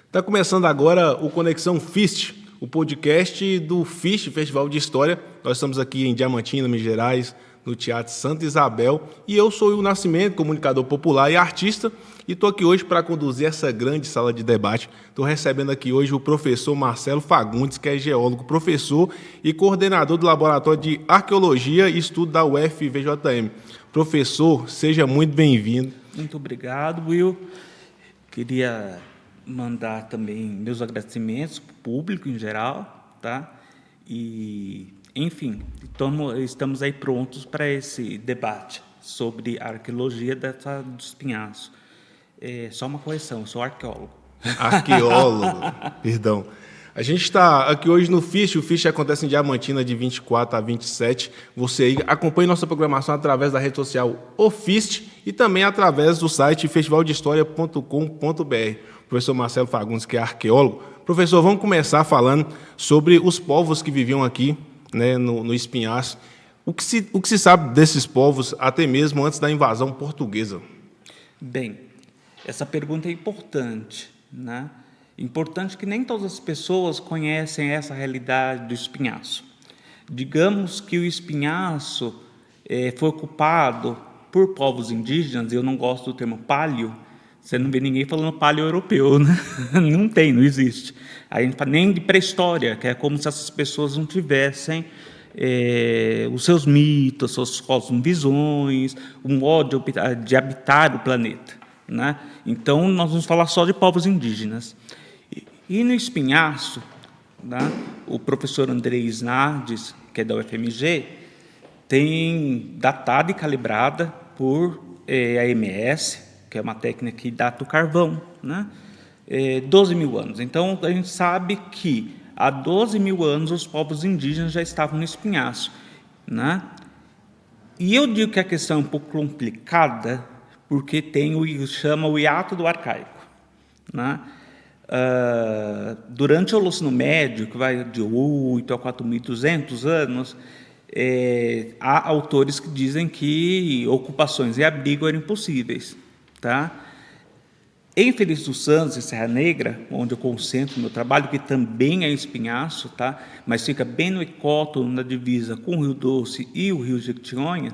Está começando agora o Conexão FIST, o podcast do FIST, Festival de História. Nós estamos aqui em Diamantina, Minas Gerais, no Teatro Santa Isabel. E eu sou o Nascimento, comunicador popular e artista, e estou aqui hoje para conduzir essa grande sala de debate. Estou recebendo aqui hoje o professor Marcelo Fagundes, que é geólogo, professor e coordenador do Laboratório de Arqueologia e Estudo da UFVJM. Professor, seja muito bem-vindo. Muito obrigado, Will. Queria mandar também meus agradecimentos para o público em geral, tá? E, enfim, estamos aí prontos para esse debate sobre a arqueologia do espinhaço. Só uma correção, eu sou arqueólogo. Arqueólogo, perdão. A gente está aqui hoje no FIST. O FIST acontece em Diamantina de 24 a 27. Você aí acompanha nossa programação através da rede social O FIST e também através do site festivaldehistoria.com.br. Professor Marcelo Fagundes, que é arqueólogo. Professor, vamos começar falando sobre os povos que viviam aqui, né, no Espinhaço. O que se sabe desses povos até mesmo antes da invasão portuguesa? Bem, essa pergunta é importante, né? Importante que nem todas as pessoas conhecem essa realidade do espinhaço. Digamos que o espinhaço foi ocupado por povos indígenas. Eu não gosto do termo paleo. Você não vê ninguém falando paleo-europeu, né? Não existe. A gente fala nem de pré-história, que é como se essas pessoas não tivessem os seus mitos, suas cosmovisões, o modo de habitar o planeta, né? Então, nós vamos falar só de povos indígenas. E no espinhaço, né, o professor André Snardes, que é da UFMG, tem datado e calibrada por AMS, que é uma técnica que data o carvão, né, 12 mil anos. Então, a gente sabe que há 12 mil anos os povos indígenas já estavam no espinhaço, né? E eu digo que a questão é um pouco complicada, porque tem chama o hiato do arcaico, né? Durante o Holoceno Médio, que vai de 8 a 4.200 anos, há autores que dizem que ocupações e abrigo eram impossíveis, tá? Em Feliz dos Santos, em Serra Negra, onde eu concentro meu trabalho, que também é espinhaço, tá? Mas fica bem no ecótono, na divisa com o Rio Doce e o Rio Jequitinhonha,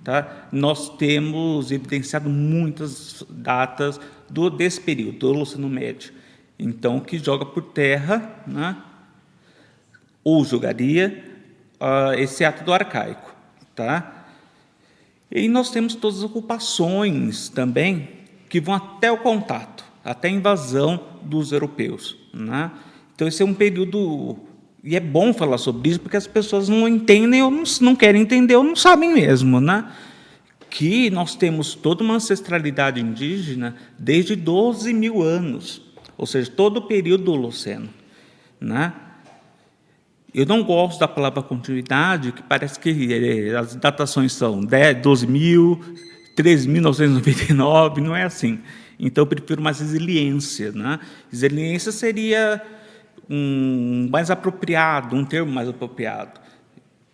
tá? Nós temos evidenciado muitas datas desse período, do Holoceno Médio. Então, que joga por terra, né, ou jogaria esse ato do arcaico, tá? E nós temos todas as ocupações também que vão até o contato, até a invasão dos europeus, né? Então, esse é um período, e é bom falar sobre isso, porque as pessoas não entendem, ou não querem entender, ou não sabem mesmo, né? Que nós temos toda uma ancestralidade indígena desde 12 mil anos, ou seja, todo o período do Holoceno, né? Eu não gosto da palavra continuidade, que parece que as datações são 12 mil, 13.999, não é assim. Então, eu prefiro mais resiliência, né? Resiliência seria mais apropriado, um termo mais apropriado.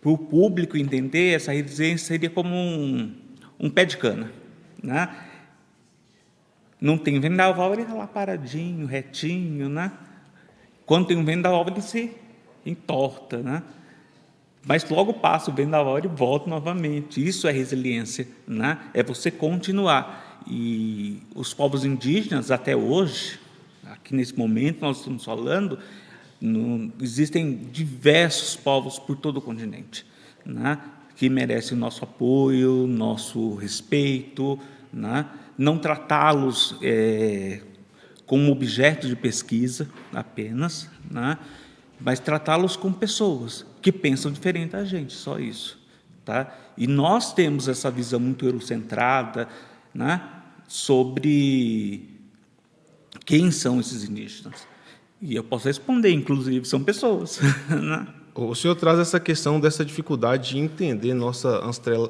Para o público entender, essa resiliência seria como um pé de cana, né? Não tem vendaval, ele está lá paradinho, retinho, né? Quando tem um vendaval, ele se entorta, né? Mas logo passa o vendaval e volta novamente. Isso é resiliência, né? É você continuar. E os povos indígenas, até hoje, aqui nesse momento nós estamos falando, existem diversos povos por todo o continente, né? Que merecem o nosso apoio, nosso respeito, né? Não tratá-los como objeto de pesquisa apenas, né? Mas tratá-los como pessoas que pensam diferente da gente, só isso, tá? E nós temos essa visão muito eurocentrada, né, sobre quem são esses indígenas. E eu posso responder, inclusive, são pessoas, né? O senhor traz essa questão dessa dificuldade de entender nossa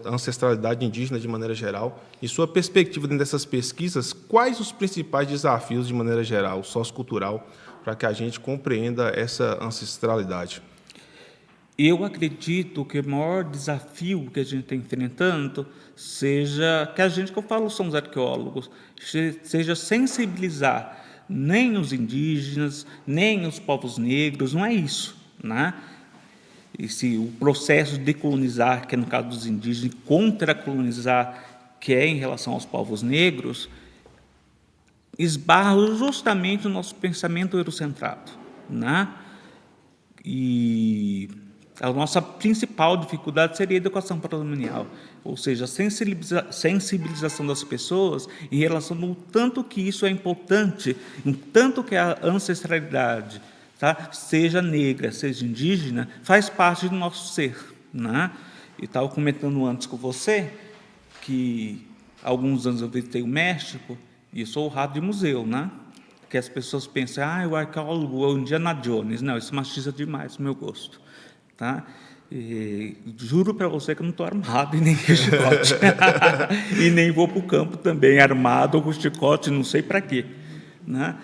ancestralidade indígena de maneira geral. Em sua perspectiva dentro dessas pesquisas, quais os principais desafios de maneira geral, sociocultural, para que a gente compreenda essa ancestralidade? Eu acredito que o maior desafio que a gente está enfrentando seja, que a gente, que eu falo, somos arqueólogos, seja sensibilizar Nem os indígenas, nem os povos negros, não é isso, né? O processo de decolonizar, que é no caso dos indígenas, e contra-colonizar, que é em relação aos povos negros, esbarra justamente o nosso pensamento eurocentrado, né? E a nossa principal dificuldade seria a educação patrimonial, ou seja, a sensibilização das pessoas em relação ao tanto que isso é importante, em tanto que a ancestralidade, tá, seja negra, seja indígena, faz parte do nosso ser, né? Eu estava comentando antes com você que há alguns anos eu visitei o México e eu sou o rato de museu, né? Que as pessoas pensam, o arqueólogo é o Indiana Jones. Não, isso mastiza demais o meu gosto, tá? E juro para você que eu não estou armado e nem com chicote. E nem vou para o campo também armado ou com chicote, não sei para quê, né?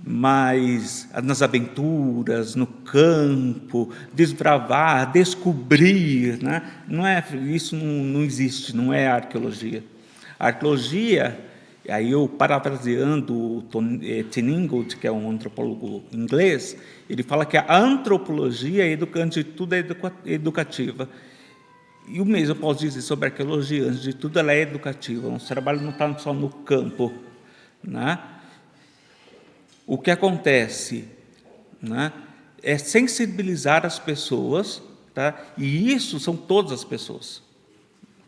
Mas nas aventuras, no campo, desbravar, descobrir, né? Isso não existe, não é arqueologia. A arqueologia, aí eu parafraseando o Tim Ingold, que é um antropólogo inglês, ele fala que a antropologia, antes de tudo, é educativa. E o mesmo eu posso dizer sobre a arqueologia, antes de tudo, ela é educativa. O nosso trabalho não está só no campo, né? O que acontece, né, é sensibilizar as pessoas, tá? E isso são todas as pessoas,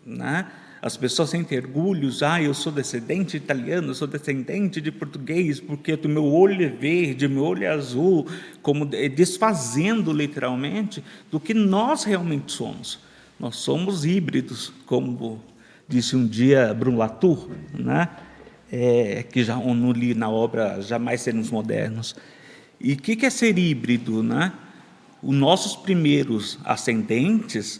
né? As pessoas sentem orgulhos, eu sou descendente de italiano, eu sou descendente de português, porque o meu olho é verde, meu olho é azul, como desfazendo literalmente do que nós realmente somos. Nós somos híbridos, como disse um dia Bruno Latour, né? Que já não li na obra Jamais Seremos Modernos. E o que é ser híbrido, né? Os nossos primeiros ascendentes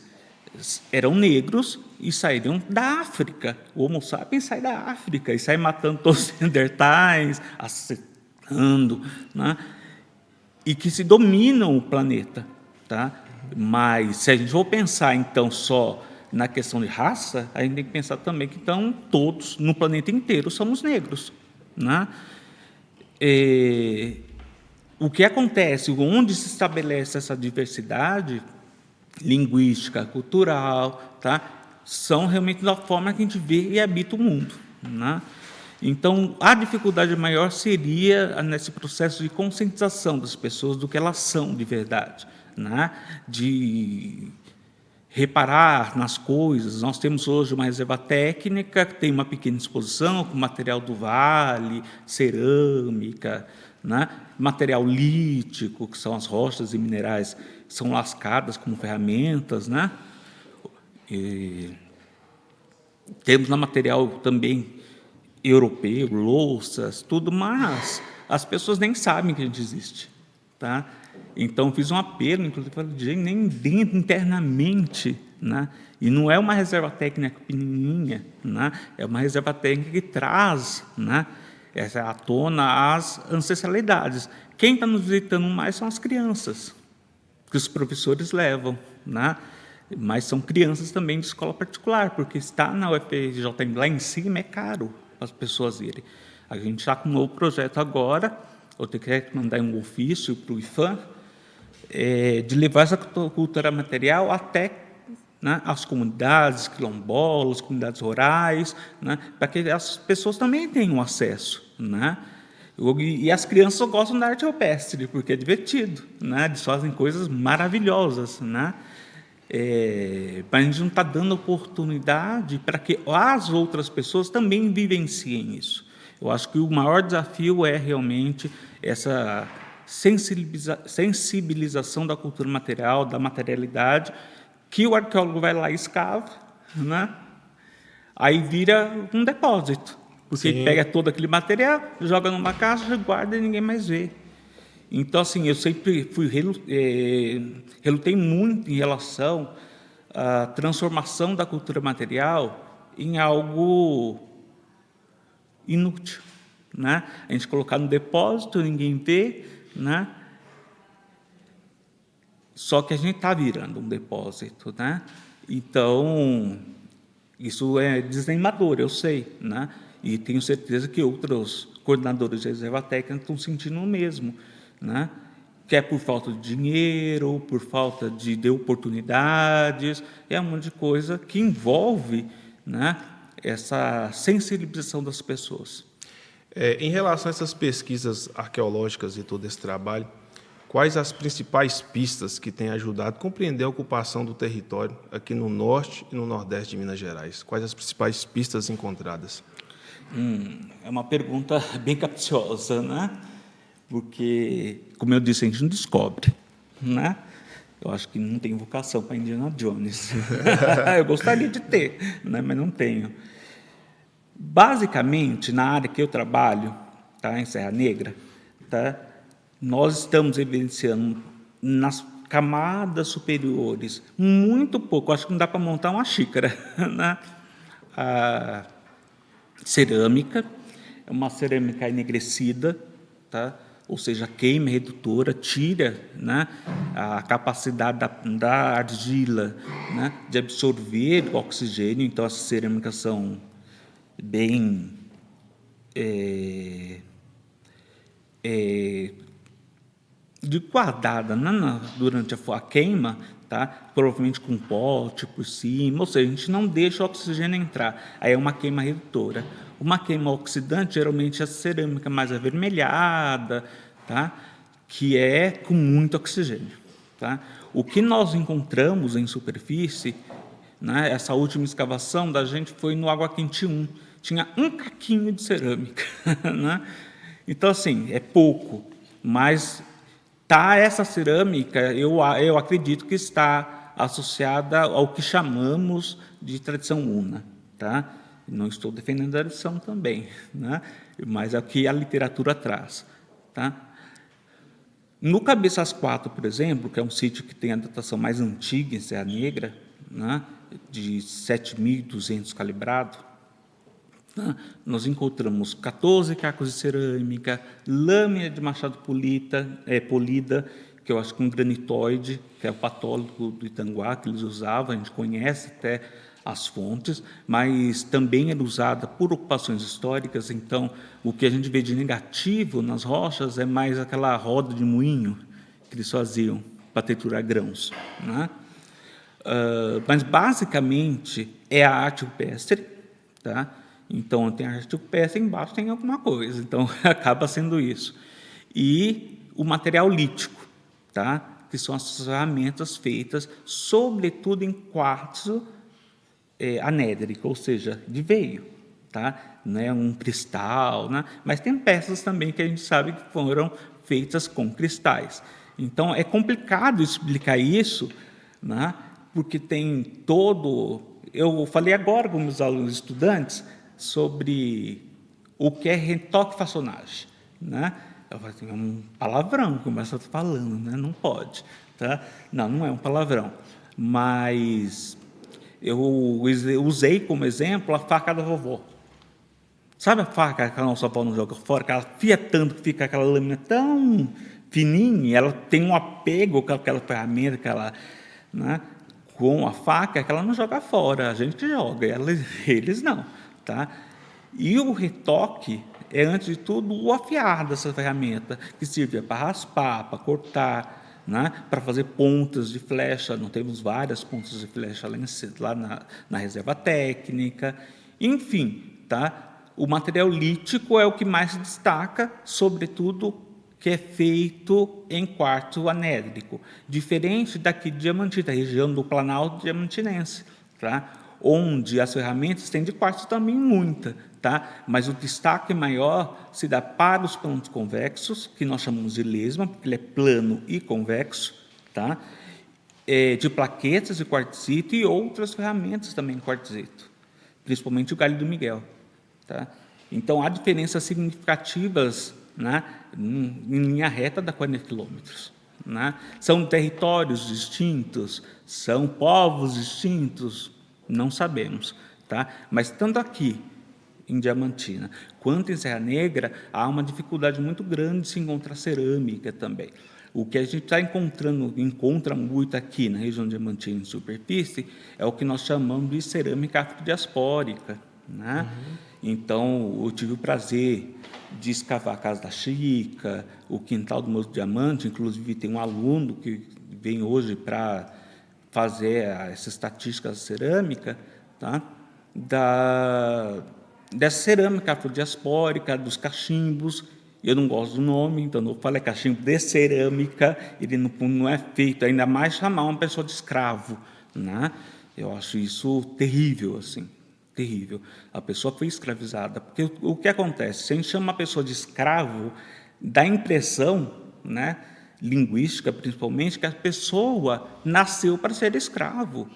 eram negros e saíram da África. O Homo sapiens sai da África e sai matando todos os neandertais, assentando, né? E que se dominam o planeta, tá? Mas se a gente for pensar então só na questão de raça, a gente tem que pensar também que então todos no planeta inteiro somos negros, né? O que acontece, onde se estabelece essa diversidade linguística, cultural, tá? São realmente da forma que a gente vê e habita o mundo, né? Então, a dificuldade maior seria nesse processo de conscientização das pessoas do que elas são de verdade, né? De reparar nas coisas. Nós temos hoje uma reserva técnica que tem uma pequena exposição com material do vale, cerâmica, né? Material lítico, que são as rochas e minerais que são lascadas como ferramentas, né? Temos material também europeu, louças, tudo, mas as pessoas nem sabem que a gente existe, tá? Então, fiz um apelo, inclusive, para nem dentro, internamente, né? E não é uma reserva técnica pequenininha, né? É uma reserva técnica que traz, né, à tona as ancestralidades. Quem está nos visitando mais são as crianças, que os professores levam, né? Mas são crianças também de escola particular, porque estar na UFRJ lá em cima é caro para as pessoas irem. A gente está com um novo projeto agora, eu tenho que mandar um ofício para o IFAM, de levar essa cultura material até, né, as comunidades quilombolas, comunidades rurais, né, para que as pessoas também tenham acesso, né? E as crianças gostam da arte rupestre, porque é divertido, né? Eles fazem coisas maravilhosas, né? Mas a gente não está dando oportunidade para que as outras pessoas também vivenciem isso. Eu acho que o maior desafio é realmente essa sensibilização da cultura material, da materialidade, que o arqueólogo vai lá e escava, né? Aí vira um depósito, porque ele pega todo aquele material, joga numa caixa, guarda e ninguém mais vê. Então, assim, eu sempre relutei muito em relação à transformação da cultura material em algo inútil, né? A gente colocar no depósito, ninguém vê, né? Só que a gente está virando um depósito, né? Então, isso é desanimador, eu sei, né? E tenho certeza que outros coordenadores de reserva técnica estão sentindo o mesmo, né? Que é por falta de dinheiro, por falta de oportunidades, é um monte de coisa que envolve, né, essa sensibilização das pessoas. Em relação a essas pesquisas arqueológicas e todo esse trabalho, quais as principais pistas que têm ajudado a compreender a ocupação do território aqui no norte e no nordeste de Minas Gerais? Quais as principais pistas encontradas? É uma pergunta bem capciosa, né? Porque, como eu disse, a gente não descobre, né? Eu acho que não tenho vocação para Indiana Jones. Eu gostaria de ter, né? Mas não tenho. Basicamente, na área que eu trabalho, tá, em Serra Negra, tá, nós estamos evidenciando nas camadas superiores muito pouco. Acho que não dá para montar uma xícara, né? A cerâmica é uma cerâmica enegrecida, tá? Ou seja, queima redutora, tira, né, a capacidade da argila, né, de absorver o oxigênio. Então, essas cerâmicas são bem de guardada, né, durante a queima, tá? Provavelmente com pote por cima, ou seja, a gente não deixa o oxigênio entrar. Aí é uma queima redutora. Uma queima oxidante, geralmente é a cerâmica mais avermelhada, tá? Que é com muito oxigênio. Tá? O que nós encontramos em superfície, né, essa última escavação da gente foi no Água Quente 1, tinha um caquinho de cerâmica. Né? Então, assim, é pouco, mas essa cerâmica, eu acredito que está associada ao que chamamos de tradição una. Tá? Não estou defendendo a tradição também, né? Mas é o que a literatura traz. Tá? No Cabeças 4, por exemplo, que é um sítio que tem a datação mais antiga em Serra Negra, né, de 7.200 calibrado, né, nós encontramos 14 cacos de cerâmica, lâmina de machado polida, que eu acho que um granitoide, que é o patólico do Itanguá, que eles usavam, a gente conhece até as fontes, mas também era usada por ocupações históricas. Então, o que a gente vê de negativo nas rochas é mais aquela roda de moinho que eles faziam para triturar grãos. Né? Mas, basicamente, é a arte rupestre. Tá? Então, tem a arte rupestre, embaixo tem alguma coisa. Então, acaba sendo isso. E o material lítico, tá? Que são as ferramentas feitas, sobretudo em quartzo anédrico, ou seja, de veio, tá? Não é um cristal, né? Mas tem peças também que a gente sabe que foram feitas com cristais. Então, é complicado explicar isso, né? Porque tem todo... Eu falei agora com meus alunos estudantes sobre o que é retoque façonagem, né? Eu falei assim, é um palavrão, começa falando, né? Não pode, tá? Não é um palavrão, mas... eu usei como exemplo a faca da vovó. Sabe a faca que a nossa avó não joga fora, que ela fia tanto, que fica aquela lâmina tão fininha, ela tem um apego com aquela ferramenta, né, com a faca, que ela não joga fora, a gente joga, eles não. Tá? E o retoque é, antes de tudo, o afiar dessa ferramenta, que servia para raspar, para cortar, né, para fazer pontas de flecha. Nós temos várias pontas de flecha lá na reserva técnica. Enfim, tá? O material lítico é o que mais se destaca, sobretudo que é feito em quartzo anédrico, diferente daqui de Diamantina, da região do Planalto Diamantinense, tá? Onde as ferramentas têm de quartzo também muita, tá? Mas o destaque maior se dá para os planos convexos, que nós chamamos de lesma, porque ele é plano e convexo, tá? De plaquetas de quartzito e outras ferramentas também em quartzito, principalmente o galho do Miguel. Tá? Então, há diferenças significativas, né, em linha reta da 40 quilômetros. Né? São territórios distintos, são povos distintos, não sabemos. Tá? Mas, tanto aqui, em Diamantina, quanto em Serra Negra, há uma dificuldade muito grande de se encontrar cerâmica também. O que a gente encontra muito aqui na região de Diamantina, em superfície, é o que nós chamamos de cerâmica afrodiaspórica. Né? Então, eu tive o prazer de escavar a casa da Chica, o quintal do Moço Diamante. Inclusive, tem um aluno que vem hoje para fazer essa estatística da cerâmica, tá? Dessa cerâmica afrodiaspórica, dos cachimbos. Eu não gosto do nome, então não falo cachimbo de cerâmica, ele não é feito, ainda mais chamar uma pessoa de escravo, né? Eu acho isso terrível, assim, terrível. A pessoa foi escravizada, porque o que acontece? Se a gente chama uma pessoa de escravo, dá a impressão, né, linguística principalmente, que a pessoa nasceu para ser escravo,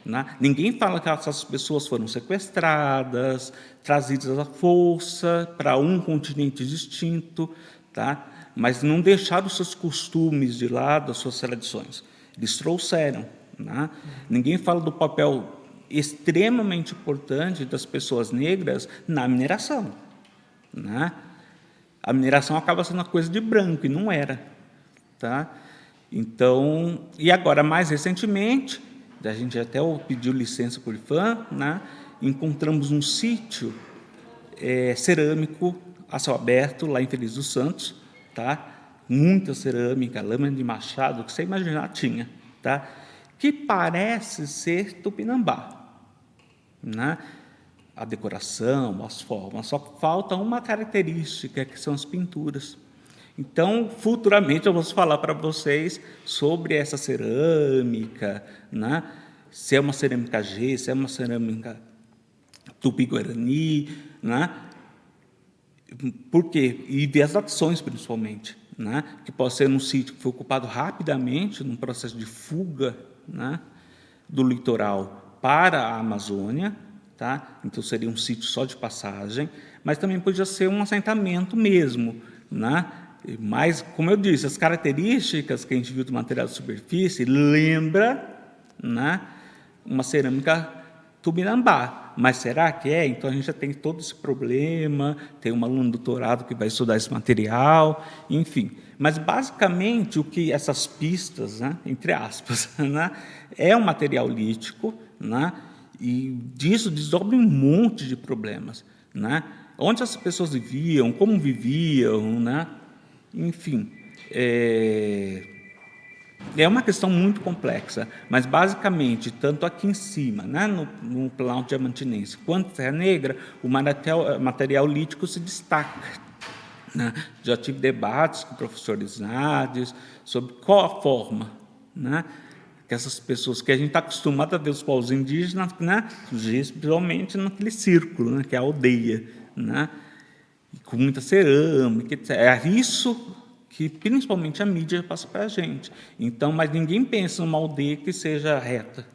né? Ninguém fala que essas pessoas foram sequestradas, trazidas à força para um continente distinto, tá? Mas não deixaram os seus costumes de lado, as suas tradições. Eles trouxeram, né? Ninguém fala do papel extremamente importante das pessoas negras na mineração, né? A mineração acaba sendo uma coisa de branco, e não era, tá? Então, e agora, mais recentemente, a gente até pediu licença por IFAM, né? Encontramos um sítio cerâmico a céu aberto, lá em Feliz dos Santos, tá? Muita cerâmica, lâmina de machado, que você imaginar tinha, tá? Que parece ser tupinambá, né? A decoração, as formas, só falta uma característica, que são as pinturas. Então, futuramente, eu vou falar para vocês sobre essa cerâmica, né? Se é uma cerâmica G, se é uma cerâmica Tupi-Guarani, né? Por quê? E ver as ações, principalmente, né? Que pode ser num sítio que foi ocupado rapidamente, num processo de fuga, né, do litoral para a Amazônia, tá? Então, seria um sítio só de passagem, mas também podia ser um assentamento mesmo, né? Mas, como eu disse, as características que a gente viu do material de superfície lembra, né, uma cerâmica tupinambá. Mas será que é? Então, a gente já tem todo esse problema, tem um aluno doutorado que vai estudar esse material, enfim. Mas, basicamente, o que essas pistas, né, entre aspas, né, é um material lítico, né, e disso desdobra um monte de problemas, né? Onde as pessoas viviam, como viviam, né? Enfim, é uma questão muito complexa, mas, basicamente, tanto aqui em cima, né, no Planalto Diamantinense, quanto na Serra Negra, o material lítico se destaca, né? Já tive debates com professores nádios sobre qual a forma, né, que essas pessoas, que a gente está acostumado a ver os povos indígenas, né, principalmente naquele círculo, né, que é a aldeia, né, com muita cerâmica, etc. É isso que, principalmente, a mídia passa para a gente. Então, mas ninguém pensa numa aldeia que seja reta,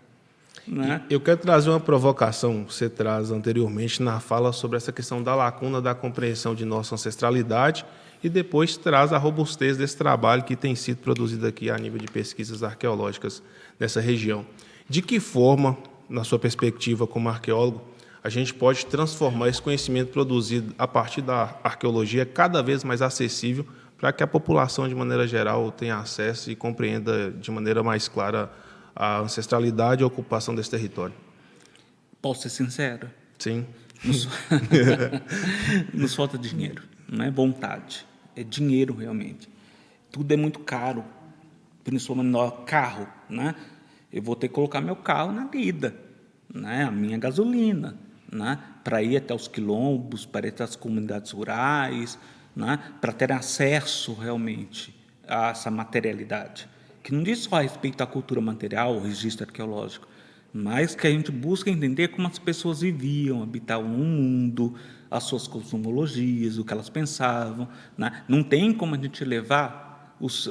né? Eu quero trazer uma provocação que você traz anteriormente na fala sobre essa questão da lacuna da compreensão de nossa ancestralidade, e depois traz a robustez desse trabalho que tem sido produzido aqui a nível de pesquisas arqueológicas nessa região. De que forma, na sua perspectiva como arqueólogo, a gente pode transformar esse conhecimento produzido a partir da arqueologia cada vez mais acessível para que a população, de maneira geral, tenha acesso e compreenda de maneira mais clara a ancestralidade e a ocupação desse território? Posso ser sincero? Sim. Nos falta dinheiro, não é vontade, é dinheiro realmente. Tudo é muito caro, principalmente no carro, né? Eu vou ter que colocar meu carro na lida, né? A minha gasolina, né? Para ir até os quilombos, para ir até as comunidades rurais, né? Para ter acesso realmente a essa materialidade, que não diz só a respeito da cultura material, o registro arqueológico, mas que a gente busca entender como as pessoas viviam, habitavam o mundo, as suas cosmologias, o que elas pensavam, né? Não tem como a gente levar os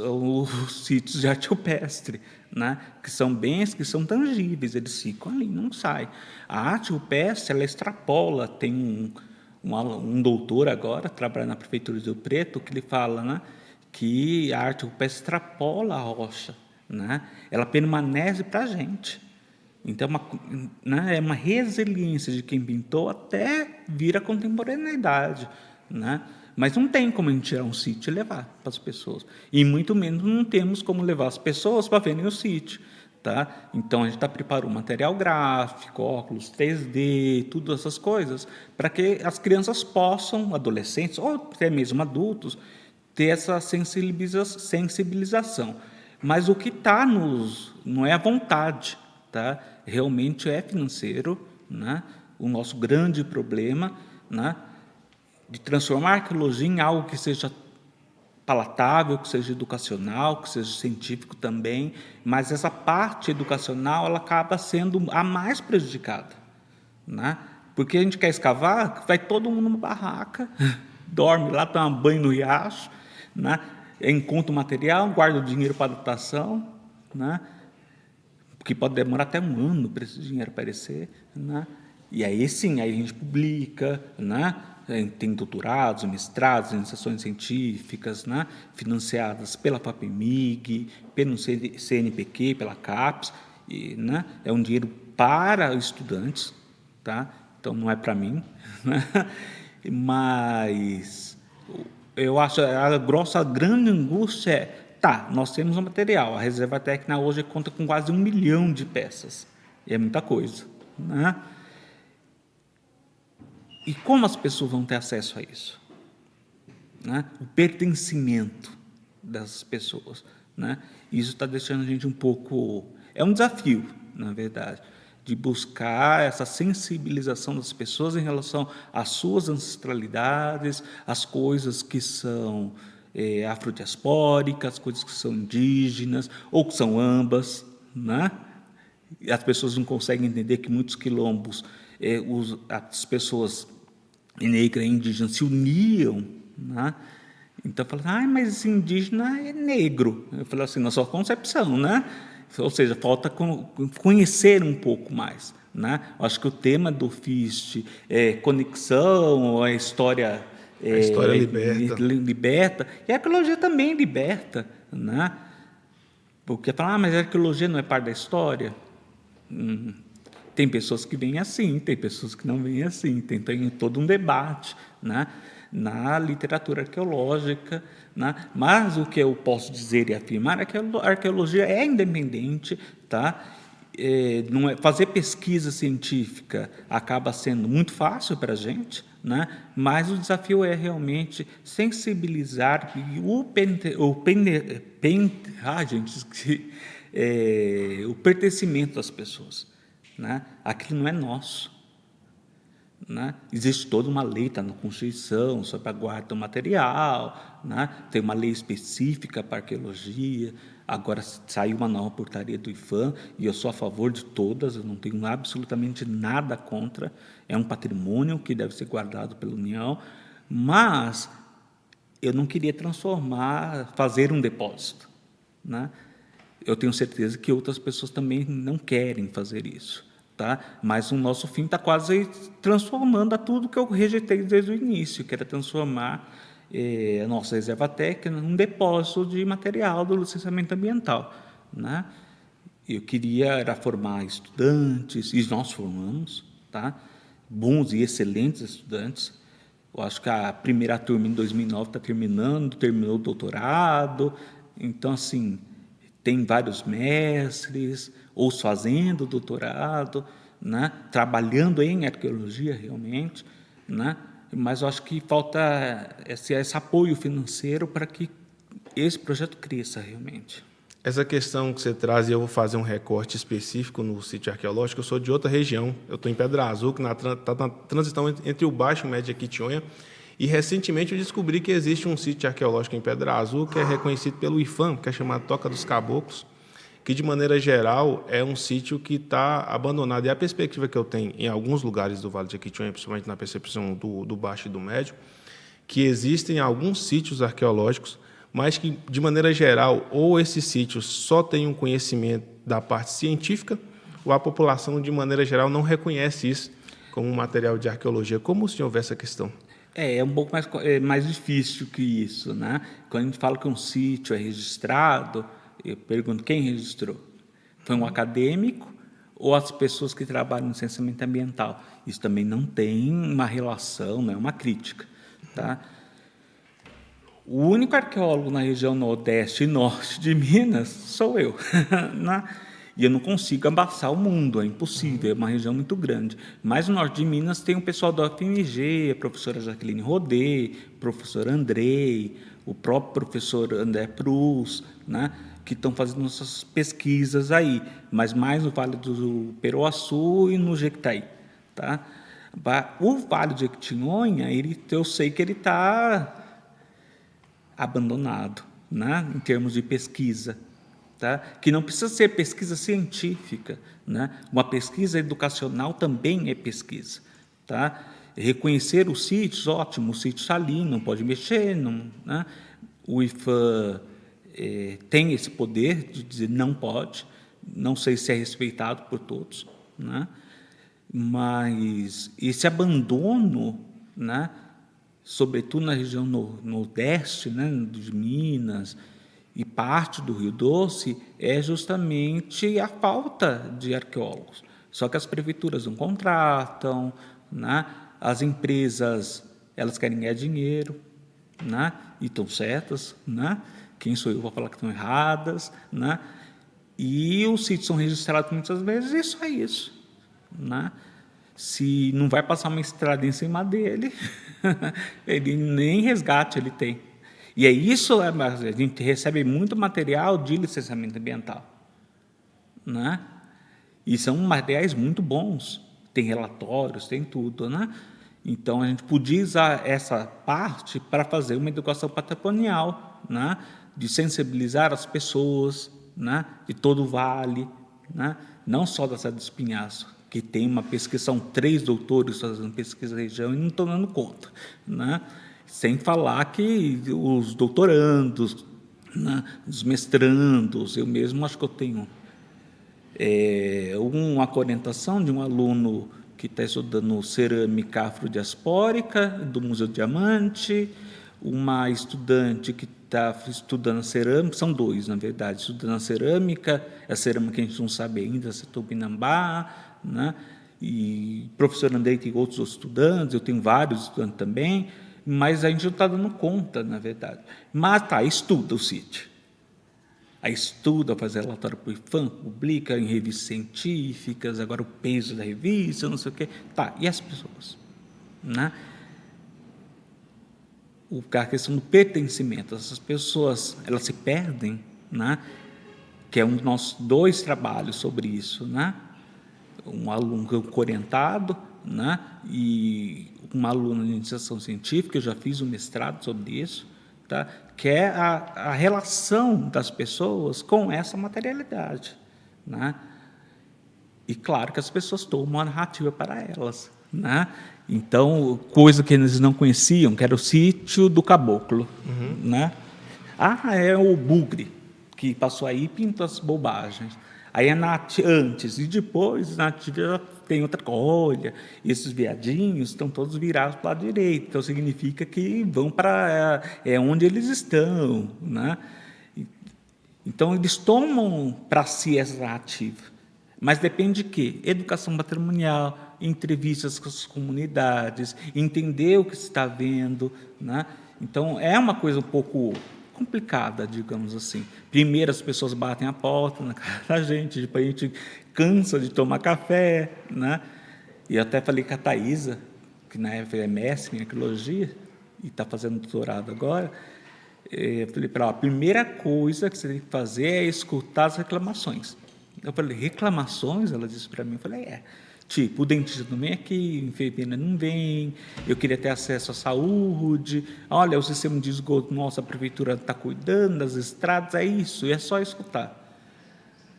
sítios de arte rupestre, né? Que são bens que são tangíveis, eles ficam ali, não saem. A arte rupestre, ela extrapola, tem um doutor agora, trabalha na Prefeitura de Rio Preto, que ele fala, né, que a arte rupestre extrapola a rocha, né? Ela permanece para a gente. Então, é uma resiliência de quem pintou até vir à contemporaneidade, né? Mas não tem como a gente tirar um sítio e levar para as pessoas. E muito menos não temos como levar as pessoas para verem o sítio. Tá? Então, a gente preparou material gráfico, óculos 3D, tudo essas coisas, para que as crianças possam, adolescentes ou até mesmo adultos, ter essa sensibilização. Mas o que está não é a vontade, tá? Realmente é financeiro, né? O nosso grande problema, né? De transformar a arqueologia em algo que seja palatável, que seja educacional, que seja científico também, mas essa parte educacional ela acaba sendo a mais prejudicada, né? Porque a gente quer escavar, vai todo mundo numa barraca, dorme lá, toma banho no riacho, né? Encontra o material, guarda o dinheiro para a datação, né? Porque pode demorar até um ano para esse dinheiro aparecer, né? E aí sim, aí a gente publica, né? Tem doutorados, mestrados, iniciações científicas, né? Financiadas pela FAPEMIG, pelo CNPq, pela CAPES, e, né? É um dinheiro para estudantes, tá? Então não é para mim, né? Mas eu acho a grande angústia tá, nós temos um material, a Reserva Técnica hoje conta com quase 1 milhão de peças, e é muita coisa, né? E como as pessoas vão ter acesso a isso? Né? O pertencimento das pessoas, né? Isso está deixando a gente um pouco... É um desafio, na verdade, de buscar essa sensibilização das pessoas em relação às suas ancestralidades, às coisas que são afrodiaspóricas, coisas que são indígenas, ou que são ambas, né? E as pessoas não conseguem entender que muitos quilombos, as pessoas negras e indígenas se uniam, né? Então, fala, mas esse indígena é negro. Eu falei assim, na sua concepção, né? Ou seja, falta conhecer um pouco mais, né? Eu acho que o tema do FIST é conexão, a história... A história liberta. E a arqueologia também liberta, né? Porque falar, mas a arqueologia não é parte da história? Tem pessoas que veem assim, tem pessoas que não veem assim, tem todo um debate, né? Na literatura arqueológica, né? Mas o que eu posso dizer e afirmar é que a arqueologia é independente, tá? Não é, fazer pesquisa científica acaba sendo muito fácil para a gente, né? Mas o desafio é realmente sensibilizar o pertencimento das pessoas, né? Aquilo não é nosso, né? Existe toda uma lei, está na Constituição, sobre a guarda do material, né? Tem uma lei específica para a arqueologia. Agora saiu uma nova portaria do IPHAN e eu sou a favor de todas, eu não tenho absolutamente nada contra. É um patrimônio que deve ser guardado pela União, mas eu não queria fazer um depósito, né? Eu tenho certeza que outras pessoas também não querem fazer isso, tá? Mas o nosso fim está quase transformando a tudo que eu rejeitei desde o início, que era transformar a nossa reserva técnica num depósito de material do licenciamento ambiental, né? Eu queria formar estudantes, e nós formamos, tá? Bons e excelentes estudantes. Eu acho que a primeira turma em 2009 está terminou o doutorado. Então, assim, tem vários mestres, ou fazendo doutorado, né? Trabalhando em arqueologia realmente, né? Mas eu acho que falta esse apoio financeiro para que esse projeto cresça realmente. Essa questão que você traz, e eu vou fazer um recorte específico no sítio arqueológico, eu sou de outra região, eu estou em Pedra Azul, que está na transição entre o Baixo e o Médio Jequitinhonha, e recentemente eu descobri que existe um sítio arqueológico em Pedra Azul que é reconhecido pelo IPHAN, que é chamado Toca dos Caboclos, que de maneira geral é um sítio que está abandonado. E a perspectiva que eu tenho em alguns lugares do Vale do Jequitinhonha, principalmente na percepção do Baixo e do Médio, que existem alguns sítios arqueológicos, mas que, de maneira geral, ou esses sítios só têm um conhecimento da parte científica, ou a população, de maneira geral, não reconhece isso como um material de arqueologia. Como o senhor vê essa questão? É um pouco mais difícil que isso, né? Quando a gente fala que um sítio é registrado, eu pergunto, quem registrou? Foi um acadêmico ou as pessoas que trabalham no licenciamento ambiental? Isso também não tem uma relação, não é uma crítica, tá? O único arqueólogo na região nordeste e norte de Minas sou eu, né? E eu não consigo abraçar o mundo, é impossível, é uma região muito grande. Mas no norte de Minas tem o pessoal da UFMG, a professora Jaqueline Rodê, o professor Andrei, o próprio professor André Prus, né, que estão fazendo essas pesquisas aí, mas mais no Vale do Peroaçu e no Jequitaí. Tá? O Vale de Jequitinhonha, eu sei que ele está abandonado, né, em termos de pesquisa. Tá? Que não precisa ser pesquisa científica, né? Uma pesquisa educacional também é pesquisa. Tá? Reconhecer os sítios, ótimo, o sítio está ali, não pode mexer, não, né? O IFAM tem esse poder de dizer não pode, não sei se é respeitado por todos, né? Mas esse abandono, né, sobretudo na região nordeste, né, de Minas, e parte do Rio Doce, é justamente a falta de arqueólogos. Só que as prefeituras não contratam, né? As empresas, elas querem ganhar dinheiro, né? E estão certas, né? Quem sou eu para falar que estão erradas, né? E os sítios são registrados muitas vezes e só isso, né? Se não vai passar uma estrada em cima dele, ele nem resgate ele tem. E é isso, a gente recebe muito material de licenciamento ambiental, né? E são materiais muito bons, tem relatórios, tem tudo, né? Então, a gente podia usar essa parte para fazer uma educação patrimonial, né? De sensibilizar as pessoas, né? De todo o vale, né? Não só da Serra do Espinhaço, que tem uma pesquisa, são 3 doutores fazendo pesquisa da região e não estão dando conta, né? Sem falar que os doutorandos, né, os mestrandos, eu mesmo acho que eu tenho uma orientação de um aluno que está estudando cerâmica afrodiaspórica do Museu do Diamante, uma estudante que está estudando cerâmica, são 2, na verdade, estudando a cerâmica a cerâmica que a gente não sabe ainda, se é Tupinambá, né? E o professor Andrei tem outros estudantes, eu tenho vários estudantes também, mas a gente não está dando conta, na verdade. Mas estuda o sítio. Aí estuda, faz relatório para o IFAM, publica em revistas científicas, agora o peso da revista, não sei o quê. E as pessoas? Né? A questão do pertencimento, essas pessoas, elas se perdem, né? Que é um dos nossos 2 trabalhos sobre isso, né? Um aluno orientado, né? E uma aluna de iniciação científica, eu já fiz um mestrado sobre isso, tá? Que é a relação das pessoas com essa materialidade, né? E claro que as pessoas tomam a narrativa para elas, né? Então, coisa que eles não conheciam, que era o sítio do caboclo, né? É o bugre que passou aí e pintou as bobagens. Aí antes e depois, na nativa tem outra coisa. Esses viadinhos estão todos virados para o lado direito, então significa que vão para onde eles estão, né? Então eles tomam para si essa narrativa, mas depende de quê? Educação patrimonial, entrevistas com as comunidades, entender o que se está vendo, né? Então é uma coisa um pouco complicada, digamos assim. Primeiro as pessoas batem a porta na cara da gente, depois a gente cansa de tomar café, né? E eu até falei com a Thaisa, que na época é mestre em arqueologia e está fazendo doutorado agora, eu falei para ela, a primeira coisa que você tem que fazer é escutar as reclamações. Eu falei, reclamações? Ela disse para mim, eu falei, tipo, o dentista não vem aqui, a enfermeira não vem, eu queria ter acesso à saúde, olha, o sistema de esgoto, nossa, a prefeitura está cuidando das estradas, é isso, e é só escutar.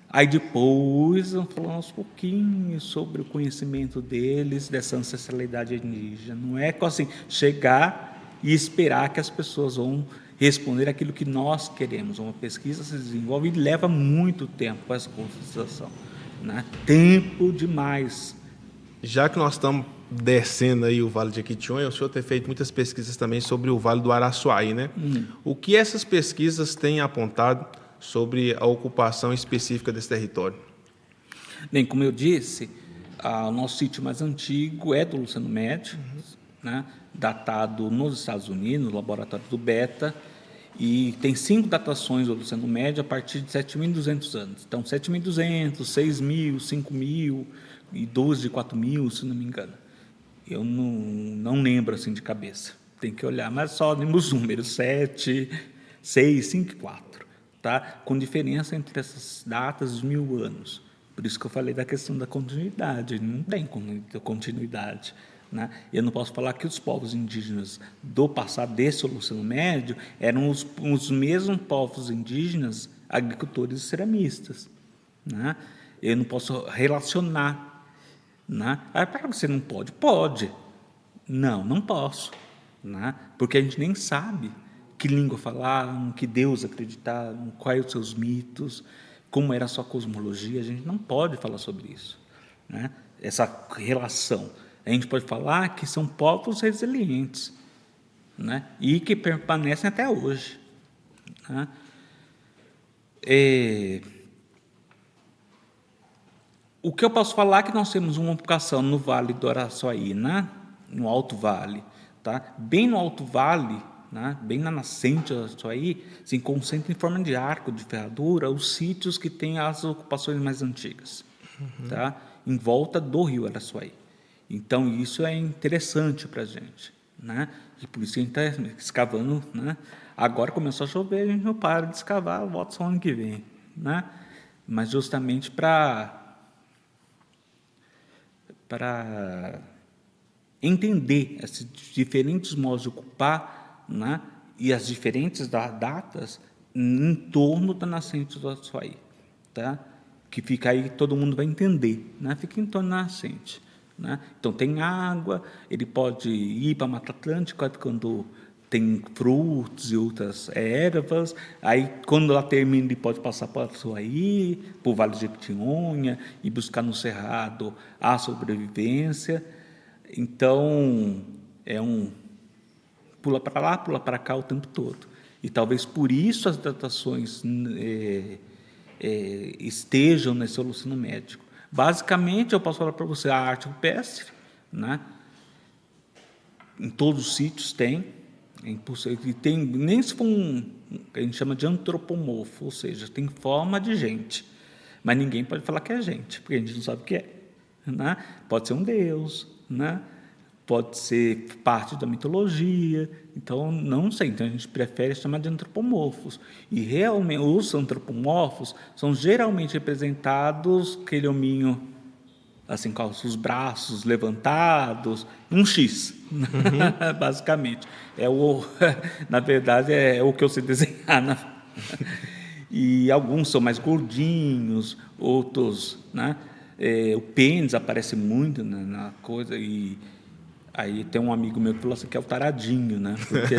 Aí depois, vamos falar aos pouquinhos sobre o conhecimento deles, dessa ancestralidade indígena. Não é assim, chegar e esperar que as pessoas vão responder aquilo que nós queremos. Uma pesquisa se desenvolve e leva muito tempo para essa conscientização, né? Tempo demais. Já que nós estamos descendo aí o Vale de Jequitinhonha, o senhor tem feito muitas pesquisas também sobre o Vale do Araçuaí, né? O que essas pesquisas têm apontado sobre a ocupação específica desse território? Bem, como eu disse, o nosso sítio mais antigo é do Luciano Médio, né? Datado nos Estados Unidos, no laboratório do Beta, E tem 5 datações do Holoceno Médio a partir de 7.200 anos. Então, 7.200, 6.000, 5.000 e 12 de 4.000, se não me engano. Eu não lembro assim de cabeça. Tem que olhar, mas só lembro os números: 7, 6, 5 e 4. Tá? Com diferença entre essas datas de 1.000 anos. Por isso que eu falei da questão da continuidade. Não tem continuidade. Né? Eu não posso falar que os povos indígenas do passado, desse Holoceno Médio, eram os mesmos povos indígenas agricultores e ceramistas. Né? Eu não posso relacionar. Né? Para você não pode? Pode. Não posso. Né? Porque a gente nem sabe que língua falavam, que Deus acreditavam, quais os seus mitos, como era a sua cosmologia. A gente não pode falar sobre isso. Né? Essa relação. A gente pode falar que são povos resilientes, né? E que permanecem até hoje. Né? O que eu posso falar é que nós temos uma ocupação no Vale do Araçuaí, né? No Alto Vale. Tá? Bem no Alto Vale, né? Bem na nascente do Araçuaí, se concentra em forma de arco de ferradura os sítios que têm as ocupações mais antigas. Tá? Em volta do rio Araçuaí. Então, isso é interessante para a gente. Né? E por isso que a gente está escavando. Né? Agora começou a chover, a gente não para de escavar, volta só ano que vem. Né? Mas justamente para entender esses diferentes modos de ocupar, né? E as diferentes datas em torno da nascente do Araçuaí. Tá? Que fica aí, todo mundo vai entender. Né? Fica em torno da nascente. Né? Então, tem água, ele pode ir para a Mata Atlântica quando tem frutos e outras ervas, aí, quando ela termina, ele pode passar para o Araçuaí, para o Vale de Jequitinhonha, e buscar no Cerrado a sobrevivência. Então, é pula para lá, pula para cá o tempo todo. E talvez por isso as datações estejam nesse Holoceno Médio. Basicamente, eu posso falar para você, a arte rupestre, né? Em todos os sítios tem, e tem, nem se for a gente chama de antropomorfo, ou seja, tem forma de gente, mas ninguém pode falar que é gente, porque a gente não sabe o que é. Né? Pode ser um deus, né? Pode ser parte da mitologia, então não sei, então a gente prefere chamar de antropomorfos. E realmente os antropomorfos são geralmente representados aquele hominho assim, com os braços levantados, um X, basicamente. Na verdade, é o que eu sei desenhar. E alguns são mais gordinhos, outros, né? O pênis aparece muito na coisa, e aí tem um amigo meu que falou assim que é o taradinho, né? Porque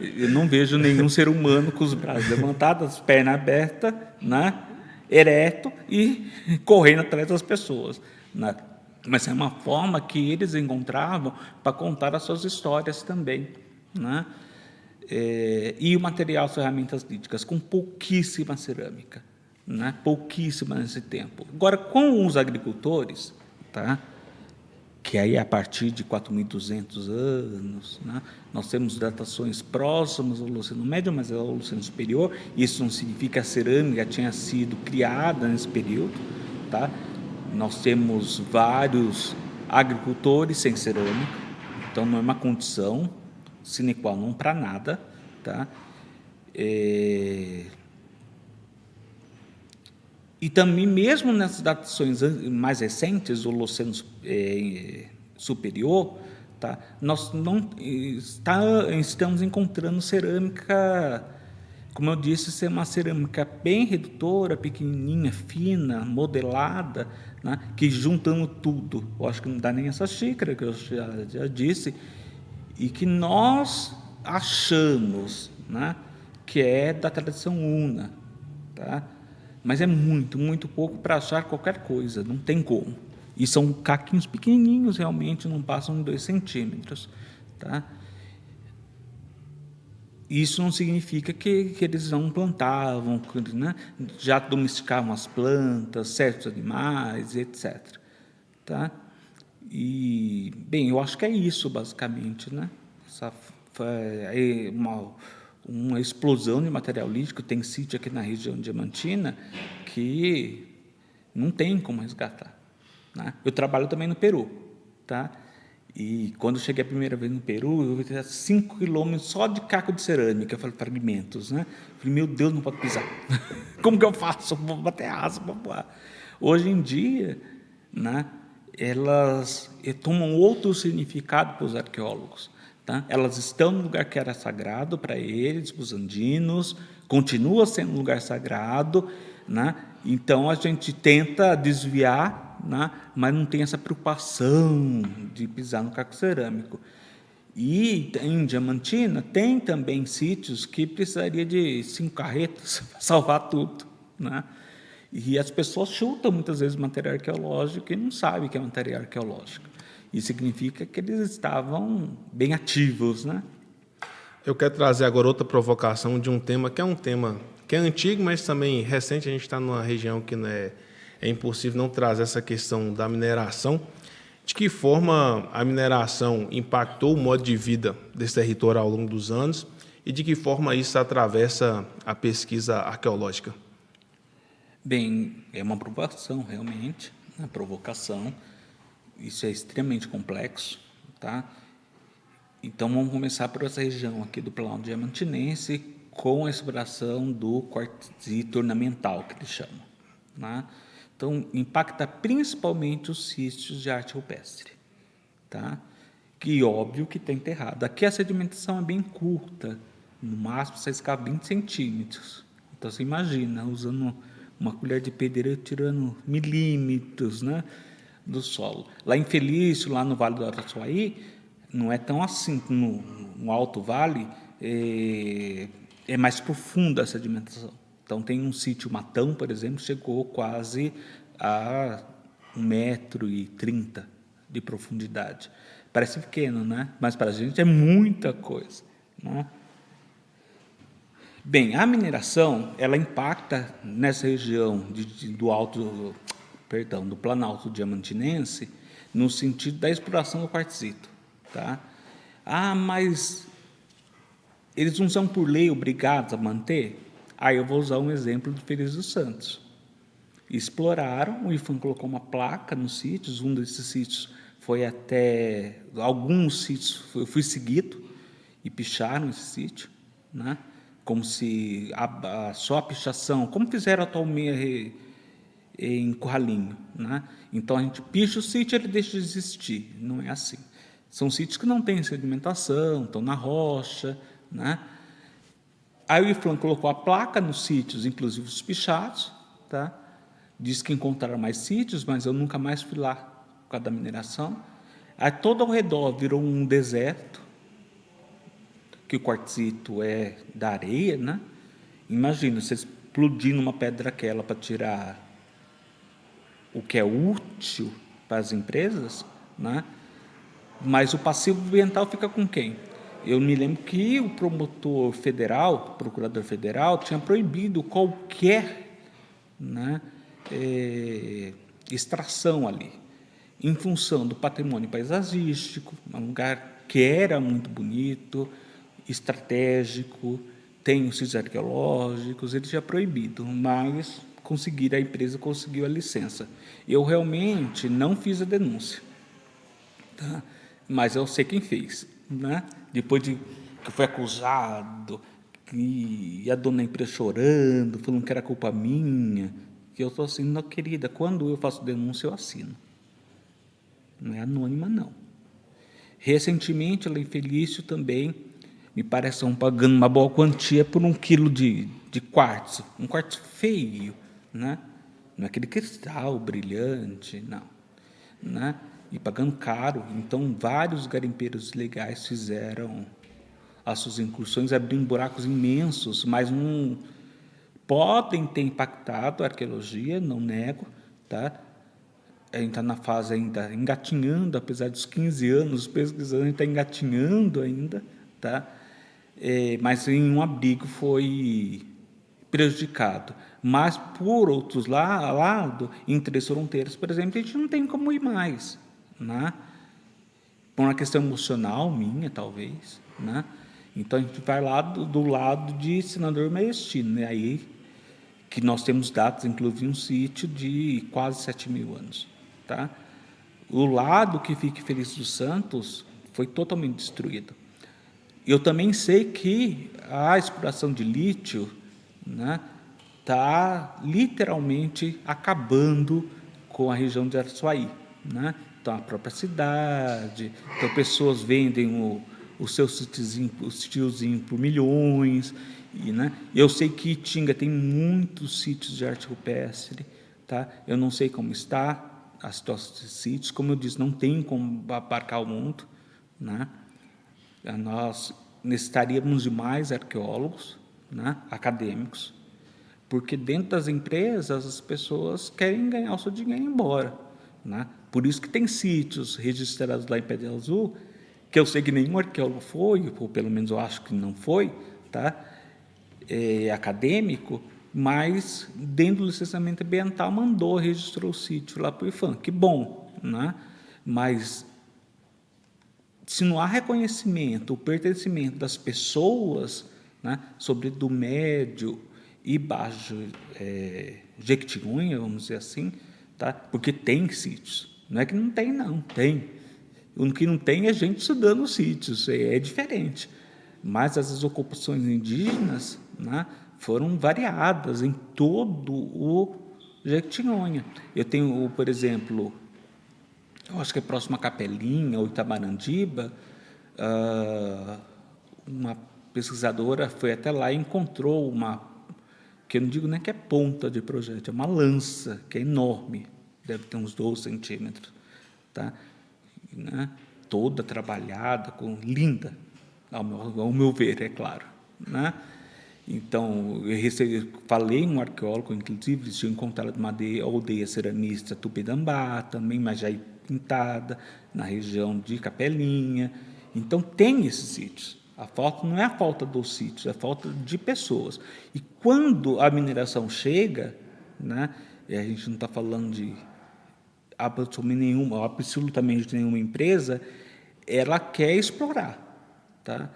eu não vejo nenhum ser humano com os braços levantados, as pernas abertas, né? Ereto e correndo atrás das pessoas. Né? Mas é uma forma que eles encontravam para contar as suas histórias também. Né? E o material, as ferramentas líticas, com pouquíssima cerâmica. Né? Pouquíssima nesse tempo. Agora, com os agricultores, tá? Que aí a partir de 4.200 anos, né, nós temos datações próximas ao Holoceno Médio, mas é o Holoceno Superior. Isso não significa que a cerâmica tinha sido criada nesse período. Tá? Nós temos vários agricultores sem cerâmica, então não é uma condição sine qua non para nada. Tá? E também, mesmo nessas datações mais recentes, o Holoceno Superior, tá? Nós não estamos encontrando cerâmica, como eu disse, ser uma cerâmica bem redutora, pequenininha, fina, modelada, né? Que juntando tudo, eu acho que não dá nem essa xícara, que eu já disse, e que nós achamos, né? Que é da tradição una. Tá? Mas é muito, muito pouco para achar qualquer coisa, não tem como. E são caquinhos pequenininhos, realmente, não passam de 2 centímetros. Tá? Isso não significa que eles não plantavam, né? Já domesticavam as plantas, certos animais, etc. Tá? E, bem, eu acho que é isso, basicamente. Né? uma explosão de material lítico. Tem sítio aqui na região diamantina que não tem como resgatar, né? Eu trabalho também no Peru, tá? E quando eu cheguei a primeira vez no Peru, eu vi 5 quilômetros só de caco de cerâmica, fragmentos, né? Falei, meu Deus, não pode pisar. Como que eu faço? Vou bater asa para voar. Hoje em dia, né, elas tomam outro significado para os arqueólogos, tá? Elas estão no lugar que era sagrado para eles, para os andinos, continua sendo um lugar sagrado, né? Então a gente tenta desviar, né? Mas não tem essa preocupação de pisar no caco cerâmico. E em Diamantina tem também sítios que precisaria de 5 carretas para salvar tudo, né? E as pessoas chutam muitas vezes material arqueológico e não sabem que é material arqueológico. Isso significa que eles estavam bem ativos, né? Eu quero trazer agora outra provocação de um tema que é antigo, mas também recente. A gente está numa região que é impossível não trazer essa questão da mineração. De que forma a mineração impactou o modo de vida desse território ao longo dos anos e de que forma isso atravessa a pesquisa arqueológica? Bem, é uma provocação, realmente, uma provocação. Isso é extremamente complexo, tá? Então, vamos começar por essa região aqui do Planalto Diamantinense, com a exploração do quartzito ornamental, que eles chamam, né? Então, impacta principalmente os sítios de arte rupestre, tá? Que, óbvio, que está enterrado. Aqui a sedimentação é bem curta, no máximo você escava 20 centímetros. Então, você imagina, usando uma colher de pedreiro tirando milímetros, né, do solo. Lá em Felício, lá no Vale do Araçuaí, não é tão assim. No Alto Vale, é mais profunda a sedimentação. Então, tem um sítio Matão, por exemplo, chegou quase a 1,30 m de profundidade. Parece pequeno, né? Mas para a gente é muita coisa, né? Bem, a mineração, ela impacta nessa região do Planalto Diamantinense, no sentido da exploração do quartzito, tá? Ah, mas eles não são por lei obrigados a manter? Aí eu vou usar um exemplo de Feliz dos Santos. Exploraram, o IFAM colocou uma placa nos sítios, um desses sítios foi até... Alguns sítios eu fui seguido e picharam esse sítio, né? Como se só a pichação, como fizeram atualmente em Curralinho, né? Então a gente picha o sítio, ele deixa de existir. Não é assim. São sítios que não têm sedimentação, estão na rocha, né? Aí o IFAM colocou a placa nos sítios, inclusive os pichados, tá? Diz que encontraram mais sítios, mas eu nunca mais fui lá por causa da mineração. Aí todo ao redor virou um deserto, que o quartzito é da areia, né? Imagina, você explodir numa pedra aquela para tirar o que é útil para as empresas, né? Mas o passivo ambiental fica com quem? Eu me lembro que o promotor federal, procurador federal, tinha proibido qualquer, né, extração ali, em função do patrimônio paisagístico, um lugar que era muito bonito, estratégico, tem os sítios arqueológicos, ele tinha proibido, mas a empresa conseguiu a licença. Eu realmente não fiz a denúncia, tá? Mas eu sei quem fez, né? Depois de que foi acusado, e a dona da empresa chorando, falando que era culpa minha, que eu estou assim, não, querida, quando eu faço denúncia, eu assino. Não é anônima, não. Recentemente, lá em Felício também, me parece estão pagando uma boa quantia por 1 quilo de quartzo, um quartzo feio, né? Não é aquele cristal brilhante, não, né? E pagando caro. Então, vários garimpeiros legais fizeram as suas incursões, abrindo buracos imensos, mas não podem ter impactado a arqueologia, não nego, tá? A gente está na fase ainda engatinhando, apesar dos 15 anos pesquisando, a gente está engatinhando ainda, tá? Mas em um abrigo foi prejudicado. Mas, por outros lado, em Três Fronteiras, por exemplo, a gente não tem como ir mais, né? Por uma questão emocional minha, talvez, né? Então, a gente vai lá do lado de Senador Maestino, né? Aí que nós temos dados, inclusive um sítio de quase 7.000 anos. Tá? O lado que fica em Feliz dos Santos foi totalmente destruído. Eu também sei que a exploração de lítio, né, está literalmente acabando com a região de Araçuaí, né? Então, a própria cidade, então pessoas vendem o seu sítiozinho por milhões, e, né, eu sei que Itinga tem muitos sítios de arte rupestre, tá? Eu não sei como está a situação desses sítios, como eu disse, não tem como abarcar o mundo, né? Nós necessitaríamos de mais arqueólogos, né, acadêmicos, porque dentro das empresas as pessoas querem ganhar o seu dinheiro e ir embora, né? Por isso que tem sítios registrados lá em Pedra Azul, que eu sei que nenhum arqueólogo foi, ou pelo menos eu acho que não foi, tá? Acadêmico, mas dentro do licenciamento ambiental mandou, registrou o sítio lá para o IFAM. Que bom, né? Mas se não há reconhecimento, o pertencimento das pessoas, né, sobre do médio e baixo Jequitinhonha, vamos dizer assim, tá? Porque tem sítios, não é que não tem, não, tem. O que não tem é gente estudando os sítios, é diferente. Mas as ocupações indígenas, né, foram variadas em todo o Jequitinhonha. Eu tenho, por exemplo, eu acho que é próximo a Capelinha ou Itamarandiba, uma pesquisadora foi até lá e encontrou uma, que eu não digo nem que é ponta de projétil, é uma lança, que é enorme, deve ter uns 12 centímetros, tá? Né? Toda trabalhada, linda, ao meu ver, é claro, né? Então, falei um arqueólogo, inclusive, eles tinham encontrado uma aldeia ceramista Tupinambá, também, mas já pintada, na região de Capelinha. Então, tem esses sítios. A falta não é a falta dos sítios, é a falta de pessoas. E quando a mineração chega, né, e a gente não está falando de absolutamente nenhuma empresa, ela quer explorar, tá?